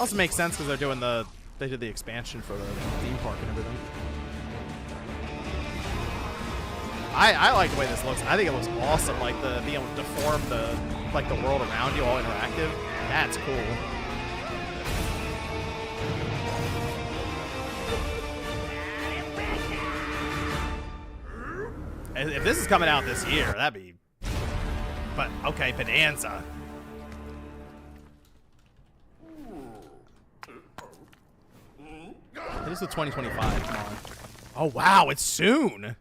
Also makes sense because they're doing the they did the expansion for the theme park and everything. I like the way this looks. I think it looks awesome. Like the being able to deform the world around you, all interactive. That's cool. If this is coming out this year, that'd be. But okay, Bonanza. It is the 2025. Come on. Oh wow, it's soon.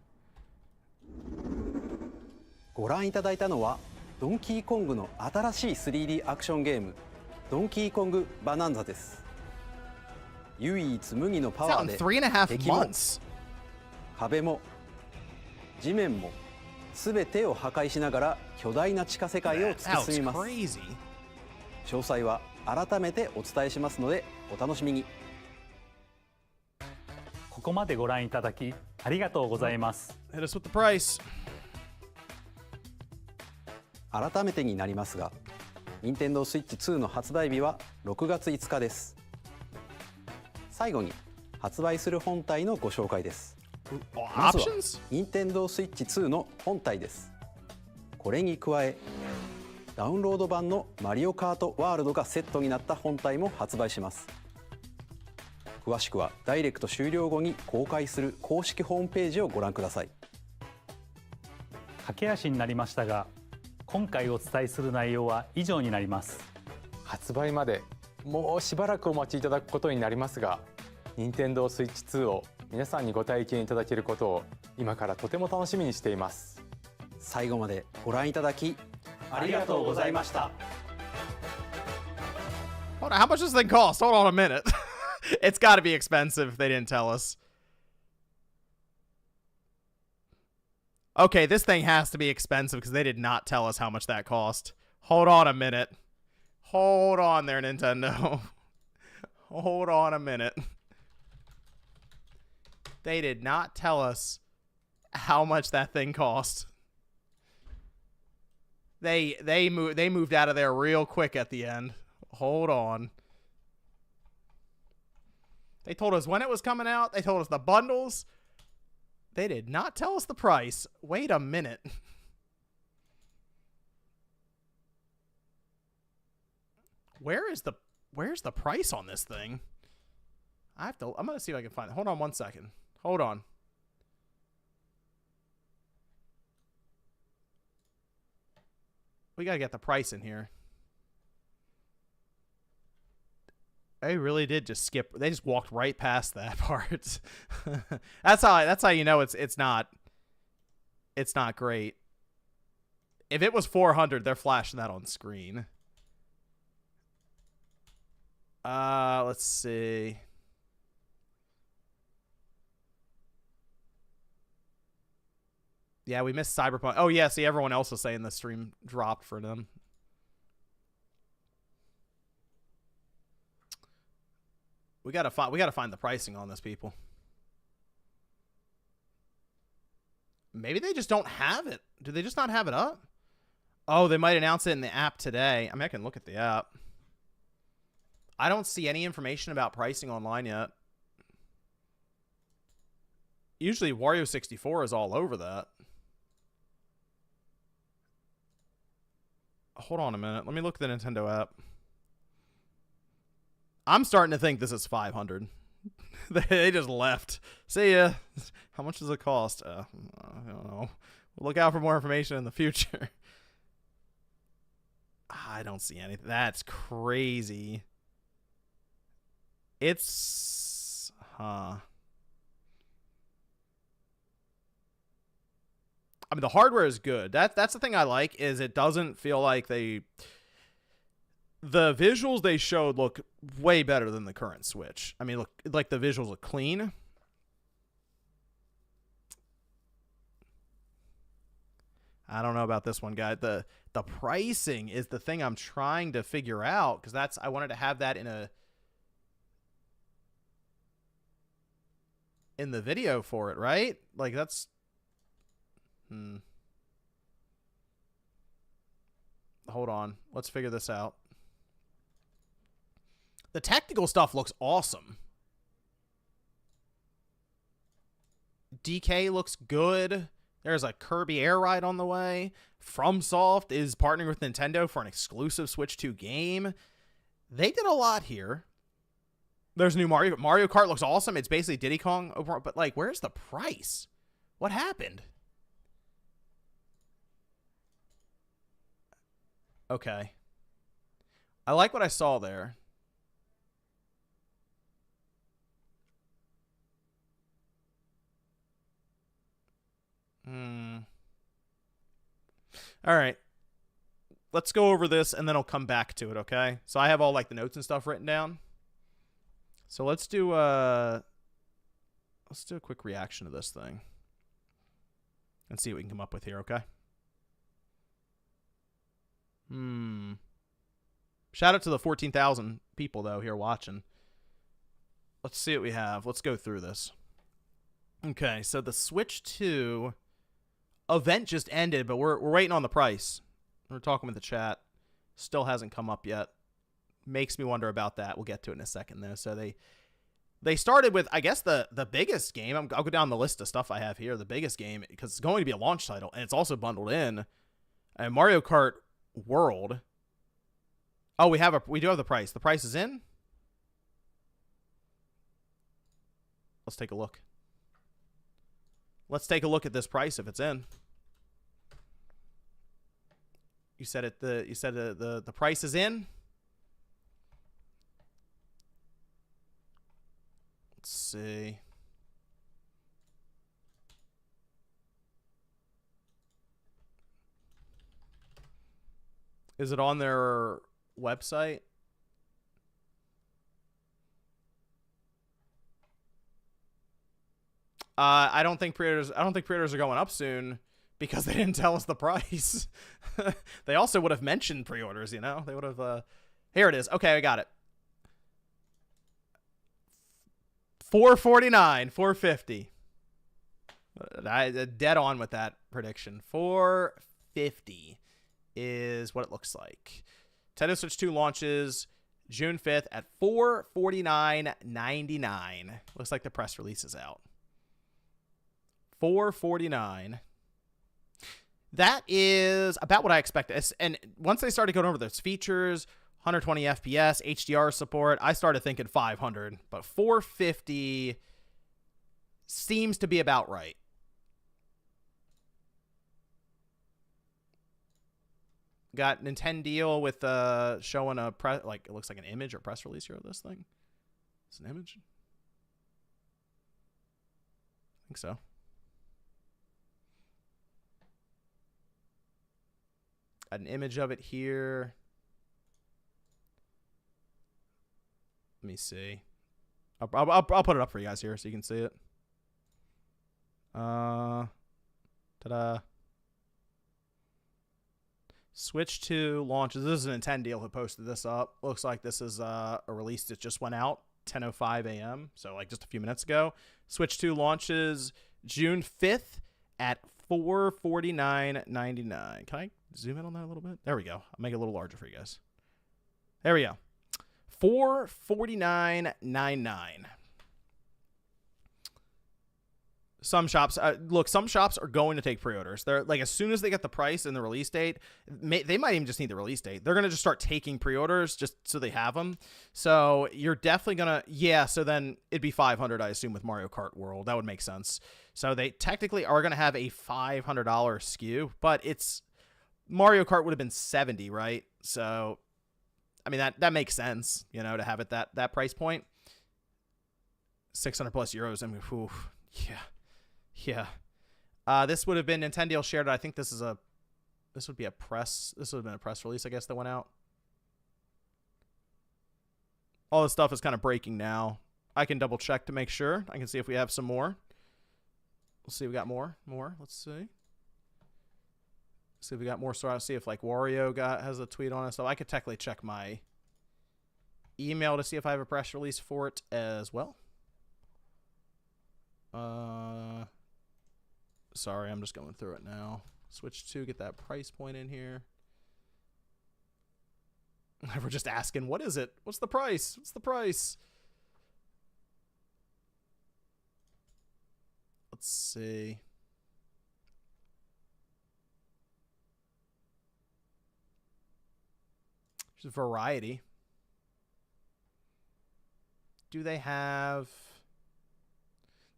ご覧いただいたのはドンキーコングの新しい 3D アクションゲームドンキーコングバナンザです。唯一無二のパワーで敵も壁も地面も全てを破壊しながら巨大な地下世界を突き進みます。詳細は改めてお伝えしますのでお楽しみに。ここまでご覧いただきありがとうございます。Hit us with the price. 改めてになりますが、Nintendo Switch 2の発売日は6月5日です。最後に発売する本体のご紹介です。まずは Nintendo Switch 2の本体です。これに加え、ダウンロード版のマリオカートワールドがセットになった本体も発売します。詳しくはダイレクト終了後に公開する公式ホームページをご覧ください。駆け足になりましたが、今回お伝えする内容は以上になります。発売までもうしばらくお待ちいただくことになりますが、Nintendo Switch 2を皆さんにご体験いただけることを今からとても楽しみにしています。最後までご覧いただきありがとうございました。Hold on, how much does this thing cost? Hold on a minute. It's got to be expensive if they didn't tell us. Okay, this thing has to be expensive because they did not tell us how much that cost. Hold on a minute. Hold on there, Nintendo. Hold on a minute. They did not tell us how much that thing cost. They moved out of there real quick at the end. Hold on. They told us when it was coming out. They told us the bundles. They did not tell us the price. Wait a minute. Where's the price on this thing? I'm gonna see if I can find it. Hold on one second. Hold on. We gotta get the price in here. They really did just skip. They just walked right past that part. That's how you know it's not great. If it was 400, they're flashing that on screen. Let's see. Yeah, we missed Cyberpunk. Oh yeah, see, everyone else was saying the stream dropped for them. We gotta find the pricing on this, people. Maybe they just don't have it. Do they just not have it up? Oh, they might announce it in the app today. I mean, I can look at the app. I don't see any information about pricing online yet. Usually Wario 64 is all over that. Hold on a minute. Let me look at the Nintendo app. I'm starting to think this is 500. They just left. See ya. How much does it cost? I don't know. We'll look out for more information in the future. I don't see anything. That's crazy. It's... I mean, the hardware is good. That's the thing I like, is it doesn't feel like the visuals they showed look way better than the current Switch. I mean, look, like the visuals look clean. I don't know about this one, guy. The pricing is the thing I'm trying to figure out, because I wanted to have that in the video for it, right? Like that's Hold on. Let's figure this out. The technical stuff looks awesome. DK looks good. There's a Kirby Air Ride on the way. FromSoft is partnering with Nintendo for an exclusive Switch 2 game. They did a lot here. There's new Mario Kart looks awesome. It's basically Diddy Kong over, but like, where's the price? What happened? Okay. I like what I saw there. All right. Let's go over this and then I'll come back to it, okay? So I have all like the notes and stuff written down. So let's do a quick reaction to this thing and see what we can come up with here, okay? Shout out to the 14,000 people though here watching. Let's see what we have. Let's go through this. Okay, so the Switch 2 event just ended, but we're waiting on the price. We're talking with the chat. Still hasn't come up yet. Makes me wonder about that. We'll get to it in a second, though. So they started with, I guess, the biggest game. I'll go down the list of stuff I have here. The biggest game, because it's going to be a launch title, and it's also bundled in. Mario Kart World. Oh, we do have the price. The price is in? Let's take a look. Let's take a look at this price if it's in. You said it. The price is in. Let's see. Is it on their website? I don't think pre-orders are going up soon because they didn't tell us the price. They also would have mentioned pre-orders, you know? They would have here it is. Okay, I got it. $449, $450. I dead on with that prediction. $450 is what it looks like. Nintendo Switch 2 launches June 5th at $449.99. Looks like the press release is out. $449. That is about what I expected. And once they started going over those features, 120 FPS, HDR support, I started thinking 500, but 450 seems to be about right. Got Nintendo deal with showing a it looks like an image or press release here of this thing. It's an image. I think so. Got an image of it here. Let me see. I'll put it up for you guys here so you can see it. Ta-da. Switch 2 launches. This is a Nintendo deal who posted this up. Looks like this is a release that just went out 10:05 a.m. So like just a few minutes ago. Switch 2 launches June 5th at $449.99. Can I zoom in on that a little bit? There we go. I'll make it a little larger for you guys. There we go. $449.99. Some shops, look, some shops are going to take pre-orders. They're like, as soon as they get the price and the release date, they might even just need the release date. They're going to just start taking pre-orders just so they have them. So you're definitely going to, yeah. So then it'd be 500, I assume, with Mario Kart World. That would make sense. So they technically are going to have a $500 SKU, but it's Mario Kart would have been 70, right? So, I mean, that makes sense, you know, to have it that price point. 600 plus euros. I mean, whew, yeah. Yeah. This would have been Nintendo shared. I think this would have been a press release, I guess, that went out. All this stuff is kind of breaking now. I can double check to make sure. I can see if we have some more. We'll see if we got more. Let's see. See if we got more. So I'll see if like Wario has a tweet on it. So I could technically check my email to see if I have a press release for it as well. Sorry, I'm just going through it now. Switch 2, get that price point in here. We're just asking, what is it? What's the price? What's the price? Let's see. There's Variety. Do they have...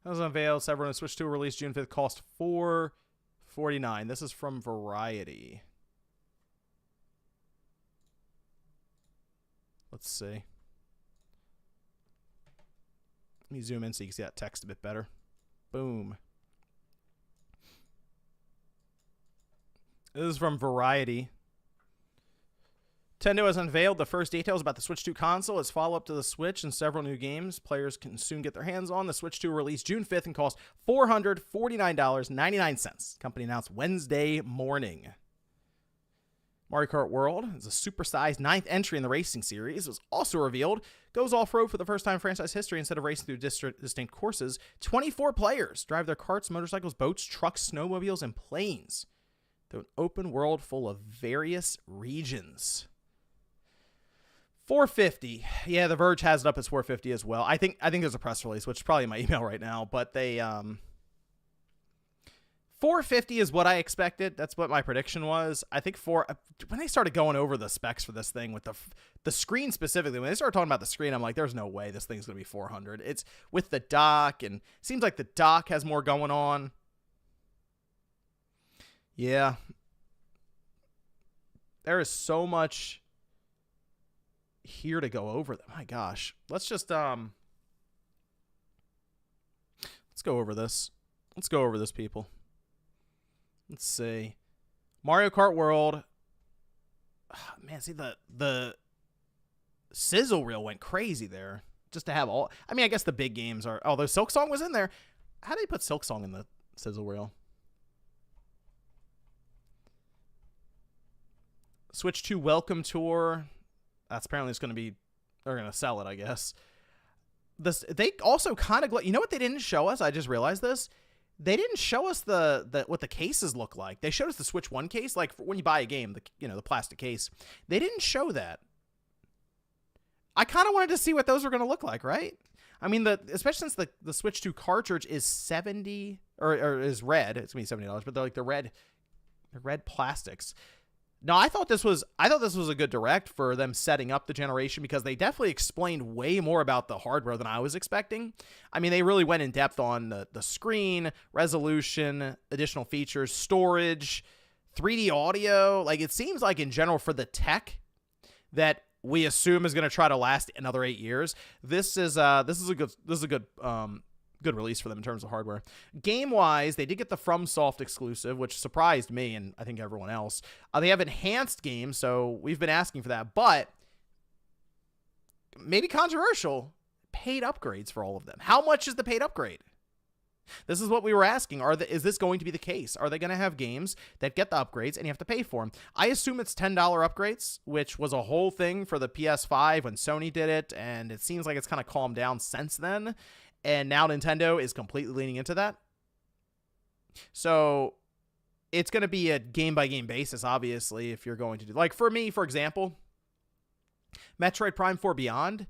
That was unveiled. Several on Switch 2 released June 5th. Cost $4.49. This is from Variety. Let's see. Let me zoom in so you can see that text a bit better. Boom. This is from Variety. Nintendo has unveiled the first details about the Switch 2 console as follow-up to the Switch and several new games players can soon get their hands on. The Switch 2 released June 5th and cost $449.99. Company announced Wednesday morning. Mario Kart World is a supersized 9th entry in the racing series. It was also revealed. Goes off-road for the first time in franchise history instead of racing through distinct courses. 24 players drive their karts, motorcycles, boats, trucks, snowmobiles, and planes through an open world full of various regions. $450. Yeah, The Verge has it up as $450 as well. I think there's a press release, which is probably in my email right now, but they $450 is what I expected. That's what my prediction was. I think when they started going over the specs for this thing with the screen specifically, when they started talking about the screen, I'm like, there's no way this thing's going to be $400. It's with the dock, and it seems like the dock has more going on. Yeah. There is so much here to go over them. My gosh. Let's just let's go over this. Let's go over this, people. Let's see. Mario Kart World. Man, see the sizzle reel went crazy there. Just to have all, I mean, I guess the big games are, although Silk Song was in there. How do they put Silk Song in the sizzle reel? Switch 2 Welcome Tour. That's apparently it's going to be, they're going to sell it, I guess. They also kind of, you know what they didn't show us? I just realized this. They didn't show us what the cases look like. They showed us the Switch 1 case, like when you buy a game, the plastic case. They didn't show that. I kind of wanted to see what those were going to look like, right? I mean, especially since the Switch 2 cartridge is $70 or is red. It's going to be $70, but they're like the red plastics. No, I thought this was a good direct for them setting up the generation because they definitely explained way more about the hardware than I was expecting. I mean, they really went in depth on the screen, resolution, additional features, storage, 3D audio. Like, it seems like in general for the tech that we assume is going to try to last another 8 years. This is a good release for them in terms of hardware. Game-wise, they did get the FromSoft exclusive, which surprised me and I think everyone else. They have enhanced games, so we've been asking for that, but maybe controversial, paid upgrades for all of them. How much is the paid upgrade? This is what we were asking. Is this going to be the case? Are they going to have games that get the upgrades and you have to pay for them? I assume it's $10 upgrades, which was a whole thing for the PS5 when Sony did it, and it seems like it's kind of calmed down since then. And now Nintendo is completely leaning into that. So it's going to be a game-by-game basis, obviously, if you're going to do... Like, for me, for example, Metroid Prime 4 Beyond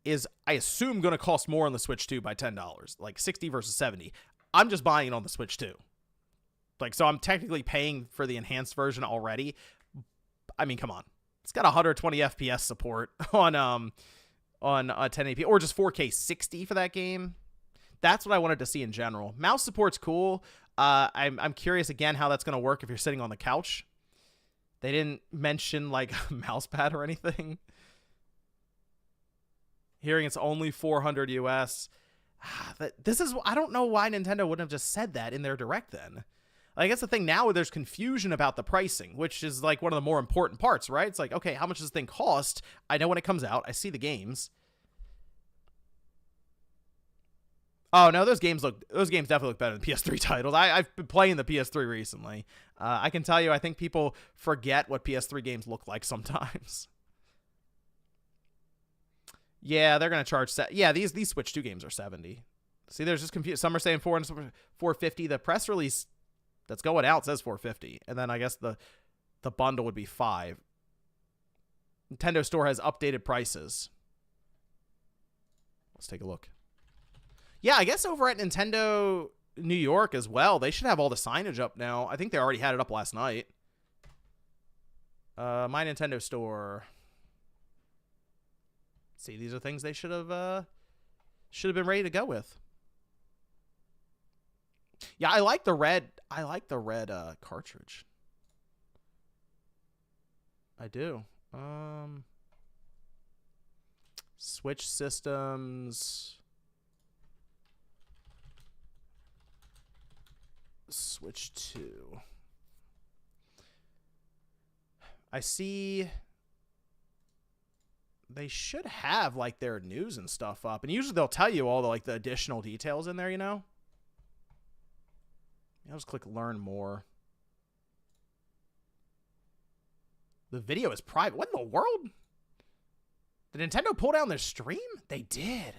is, I assume, going to cost more on the Switch 2 by $10. Like, $60 versus $70. I'm just buying it on the Switch 2. Like, so I'm technically paying for the enhanced version already. I mean, come on. It's got 120 FPS support on 1080p, or just 4K 60 for that game. That's what I wanted to see in general. Mouse support's cool. I'm curious again how that's going to work if you're sitting on the couch. They didn't mention like a mouse pad or anything. Hearing it's only $400 US. I don't know why Nintendo wouldn't have just said that in their direct then. I guess the thing now, there's confusion about the pricing, which is like one of the more important parts, right? It's like, okay, how much does this thing cost? I know when it comes out. I see the games. Oh, no, those games definitely look better than PS3 titles. I've been playing the PS3 recently. I can tell you, I think people forget what PS3 games look like sometimes. Yeah, they're going to charge... Yeah, these Switch 2 games are $70. See, there's just confusion. Some are saying $450. The press release that's going out says $450. And then I guess the bundle would be $5. Nintendo Store has updated prices. Let's take a look. Yeah, I guess over at Nintendo New York as well. They should have all the signage up now. I think they already had it up last night. My Nintendo Store. See, these are things they should have been ready to go with. Yeah, I like the red. I like the red cartridge. I do. Switch systems. Switch 2. I see they should have like their news and stuff up, and usually they'll tell you all the like the additional details in there, you know. I'll just click learn more. The video is private. What in the world? Did Nintendo pull down their stream? They did.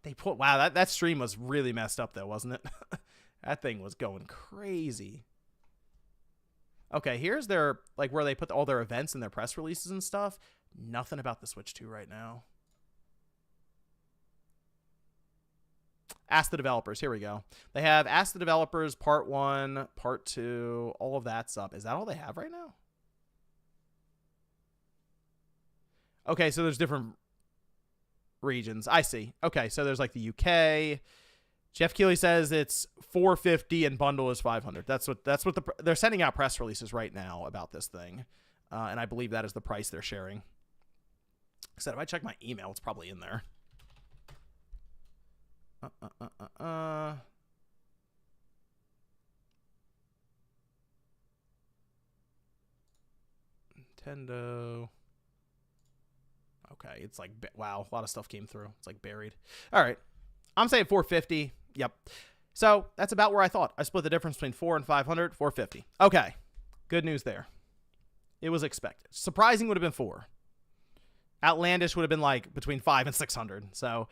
They put, wow, that stream was really messed up though, wasn't it? That thing was going crazy. Okay, here's their, like, where they put all their events and their press releases and stuff. Nothing about the Switch 2 right now. Ask the developers. Here we go. They have Ask the Developers Part 1, Part 2. All of that's up. Is that all they have right now? Okay, so there's different regions. I see. Okay, so there's like the UK. Jeff Keighley says it's $450 and bundle is $500. That's what they're sending out press releases right now about this thing, and I believe that is the price they're sharing. Except if I check my email, it's probably in there. Nintendo. Okay, it's like, wow, a lot of stuff came through. It's like buried. All right, I'm saying $450. Yep. So that's about where I thought. I split the difference between $400 and $500. $450. Okay, good news there. It was expected. Surprising would have been $4. Outlandish would have been like between $500 and $600. So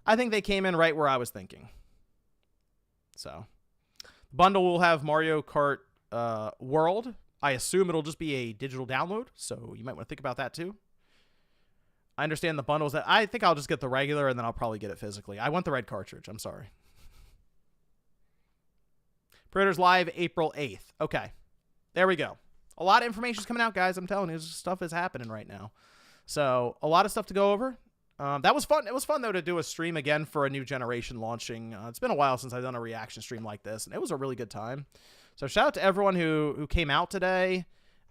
I think they came in right where I was thinking. So bundle will have Mario Kart World. I assume it'll just be a digital download, so you might want to think about that too. I understand the bundles that I think I'll just get the regular and then I'll probably get it physically. I want the red cartridge. I'm sorry. Pre-orders live April 8th. Okay. There we go. A lot of information is coming out, guys. I'm telling you, stuff is happening right now. So a lot of stuff to go over. That was fun. It was fun, though, to do a stream again for a new generation launching. It's been a while since I've done a reaction stream like this, and it was a really good time. So shout out to everyone who came out today.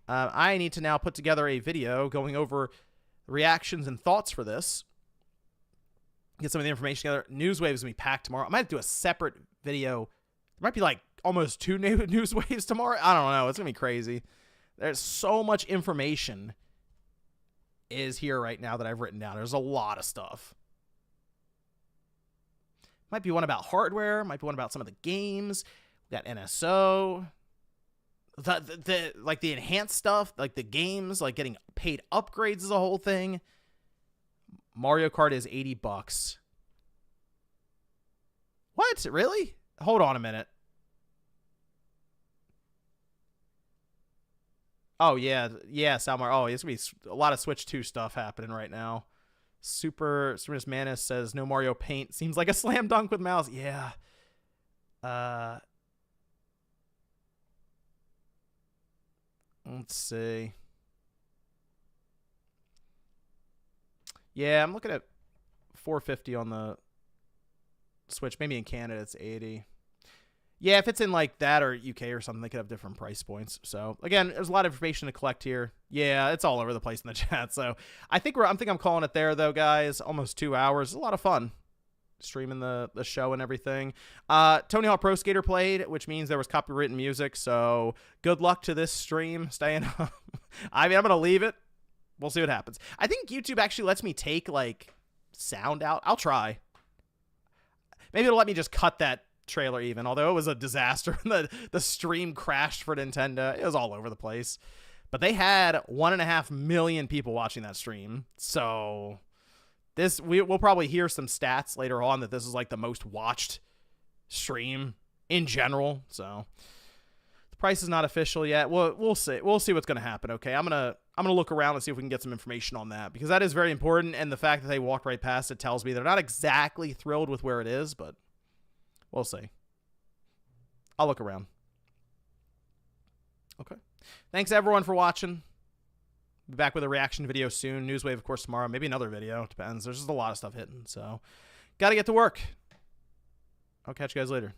I need to now put together a video going over reactions and thoughts for this. Get some of the information together. News Waves will be packed tomorrow. I might do a separate video. There might be like almost 2 news waves tomorrow. I don't know. It's going to be crazy. There's so much information is here right now that I've written down. There's a lot of stuff. Might be one about hardware. Might be one about some of the games. We got NSO. Like the enhanced stuff, like the games, like getting paid upgrades is a whole thing. Mario Kart is $80. What? Really? Hold on a minute. Oh, yeah, Salmar. Oh, it's going to be a lot of Switch 2 stuff happening right now. Super Manus says, no Mario Paint. Seems like a slam dunk with mouse. Yeah. Let's see. Yeah, I'm looking at $450 on the Switch. Maybe in Canada it's $80. Yeah, if it's in like that or UK or something, they could have different price points. So again, there's a lot of information to collect here. Yeah, it's all over the place in the chat. So I think I'm calling it there though, guys. Almost 2 hours. A lot of fun streaming the show and everything. Tony Hawk Pro Skater played, which means there was copywritten music. So good luck to this stream staying up. I mean, I'm gonna leave it. We'll see what happens. I think YouTube actually lets me take like sound out. I'll try. Maybe it'll let me just cut that trailer even, although it was a disaster. The stream crashed for Nintendo. It was all over the place, but they had 1.5 million people watching that stream. So this we'll probably hear some stats later on that this is like the most watched stream in general. So the price is not official yet. We'll see what's going to happen. Okay, I'm gonna look around and see if we can get some information on that, because that is very important, and the fact that they walked right past it tells me they're not exactly thrilled with where it is, but we'll see. I'll look around. Okay. Thanks, everyone, for watching. Be back with a reaction video soon. Newswave, of course, tomorrow. Maybe another video. Depends. There's just a lot of stuff hitting. So, got to get to work. I'll catch you guys later.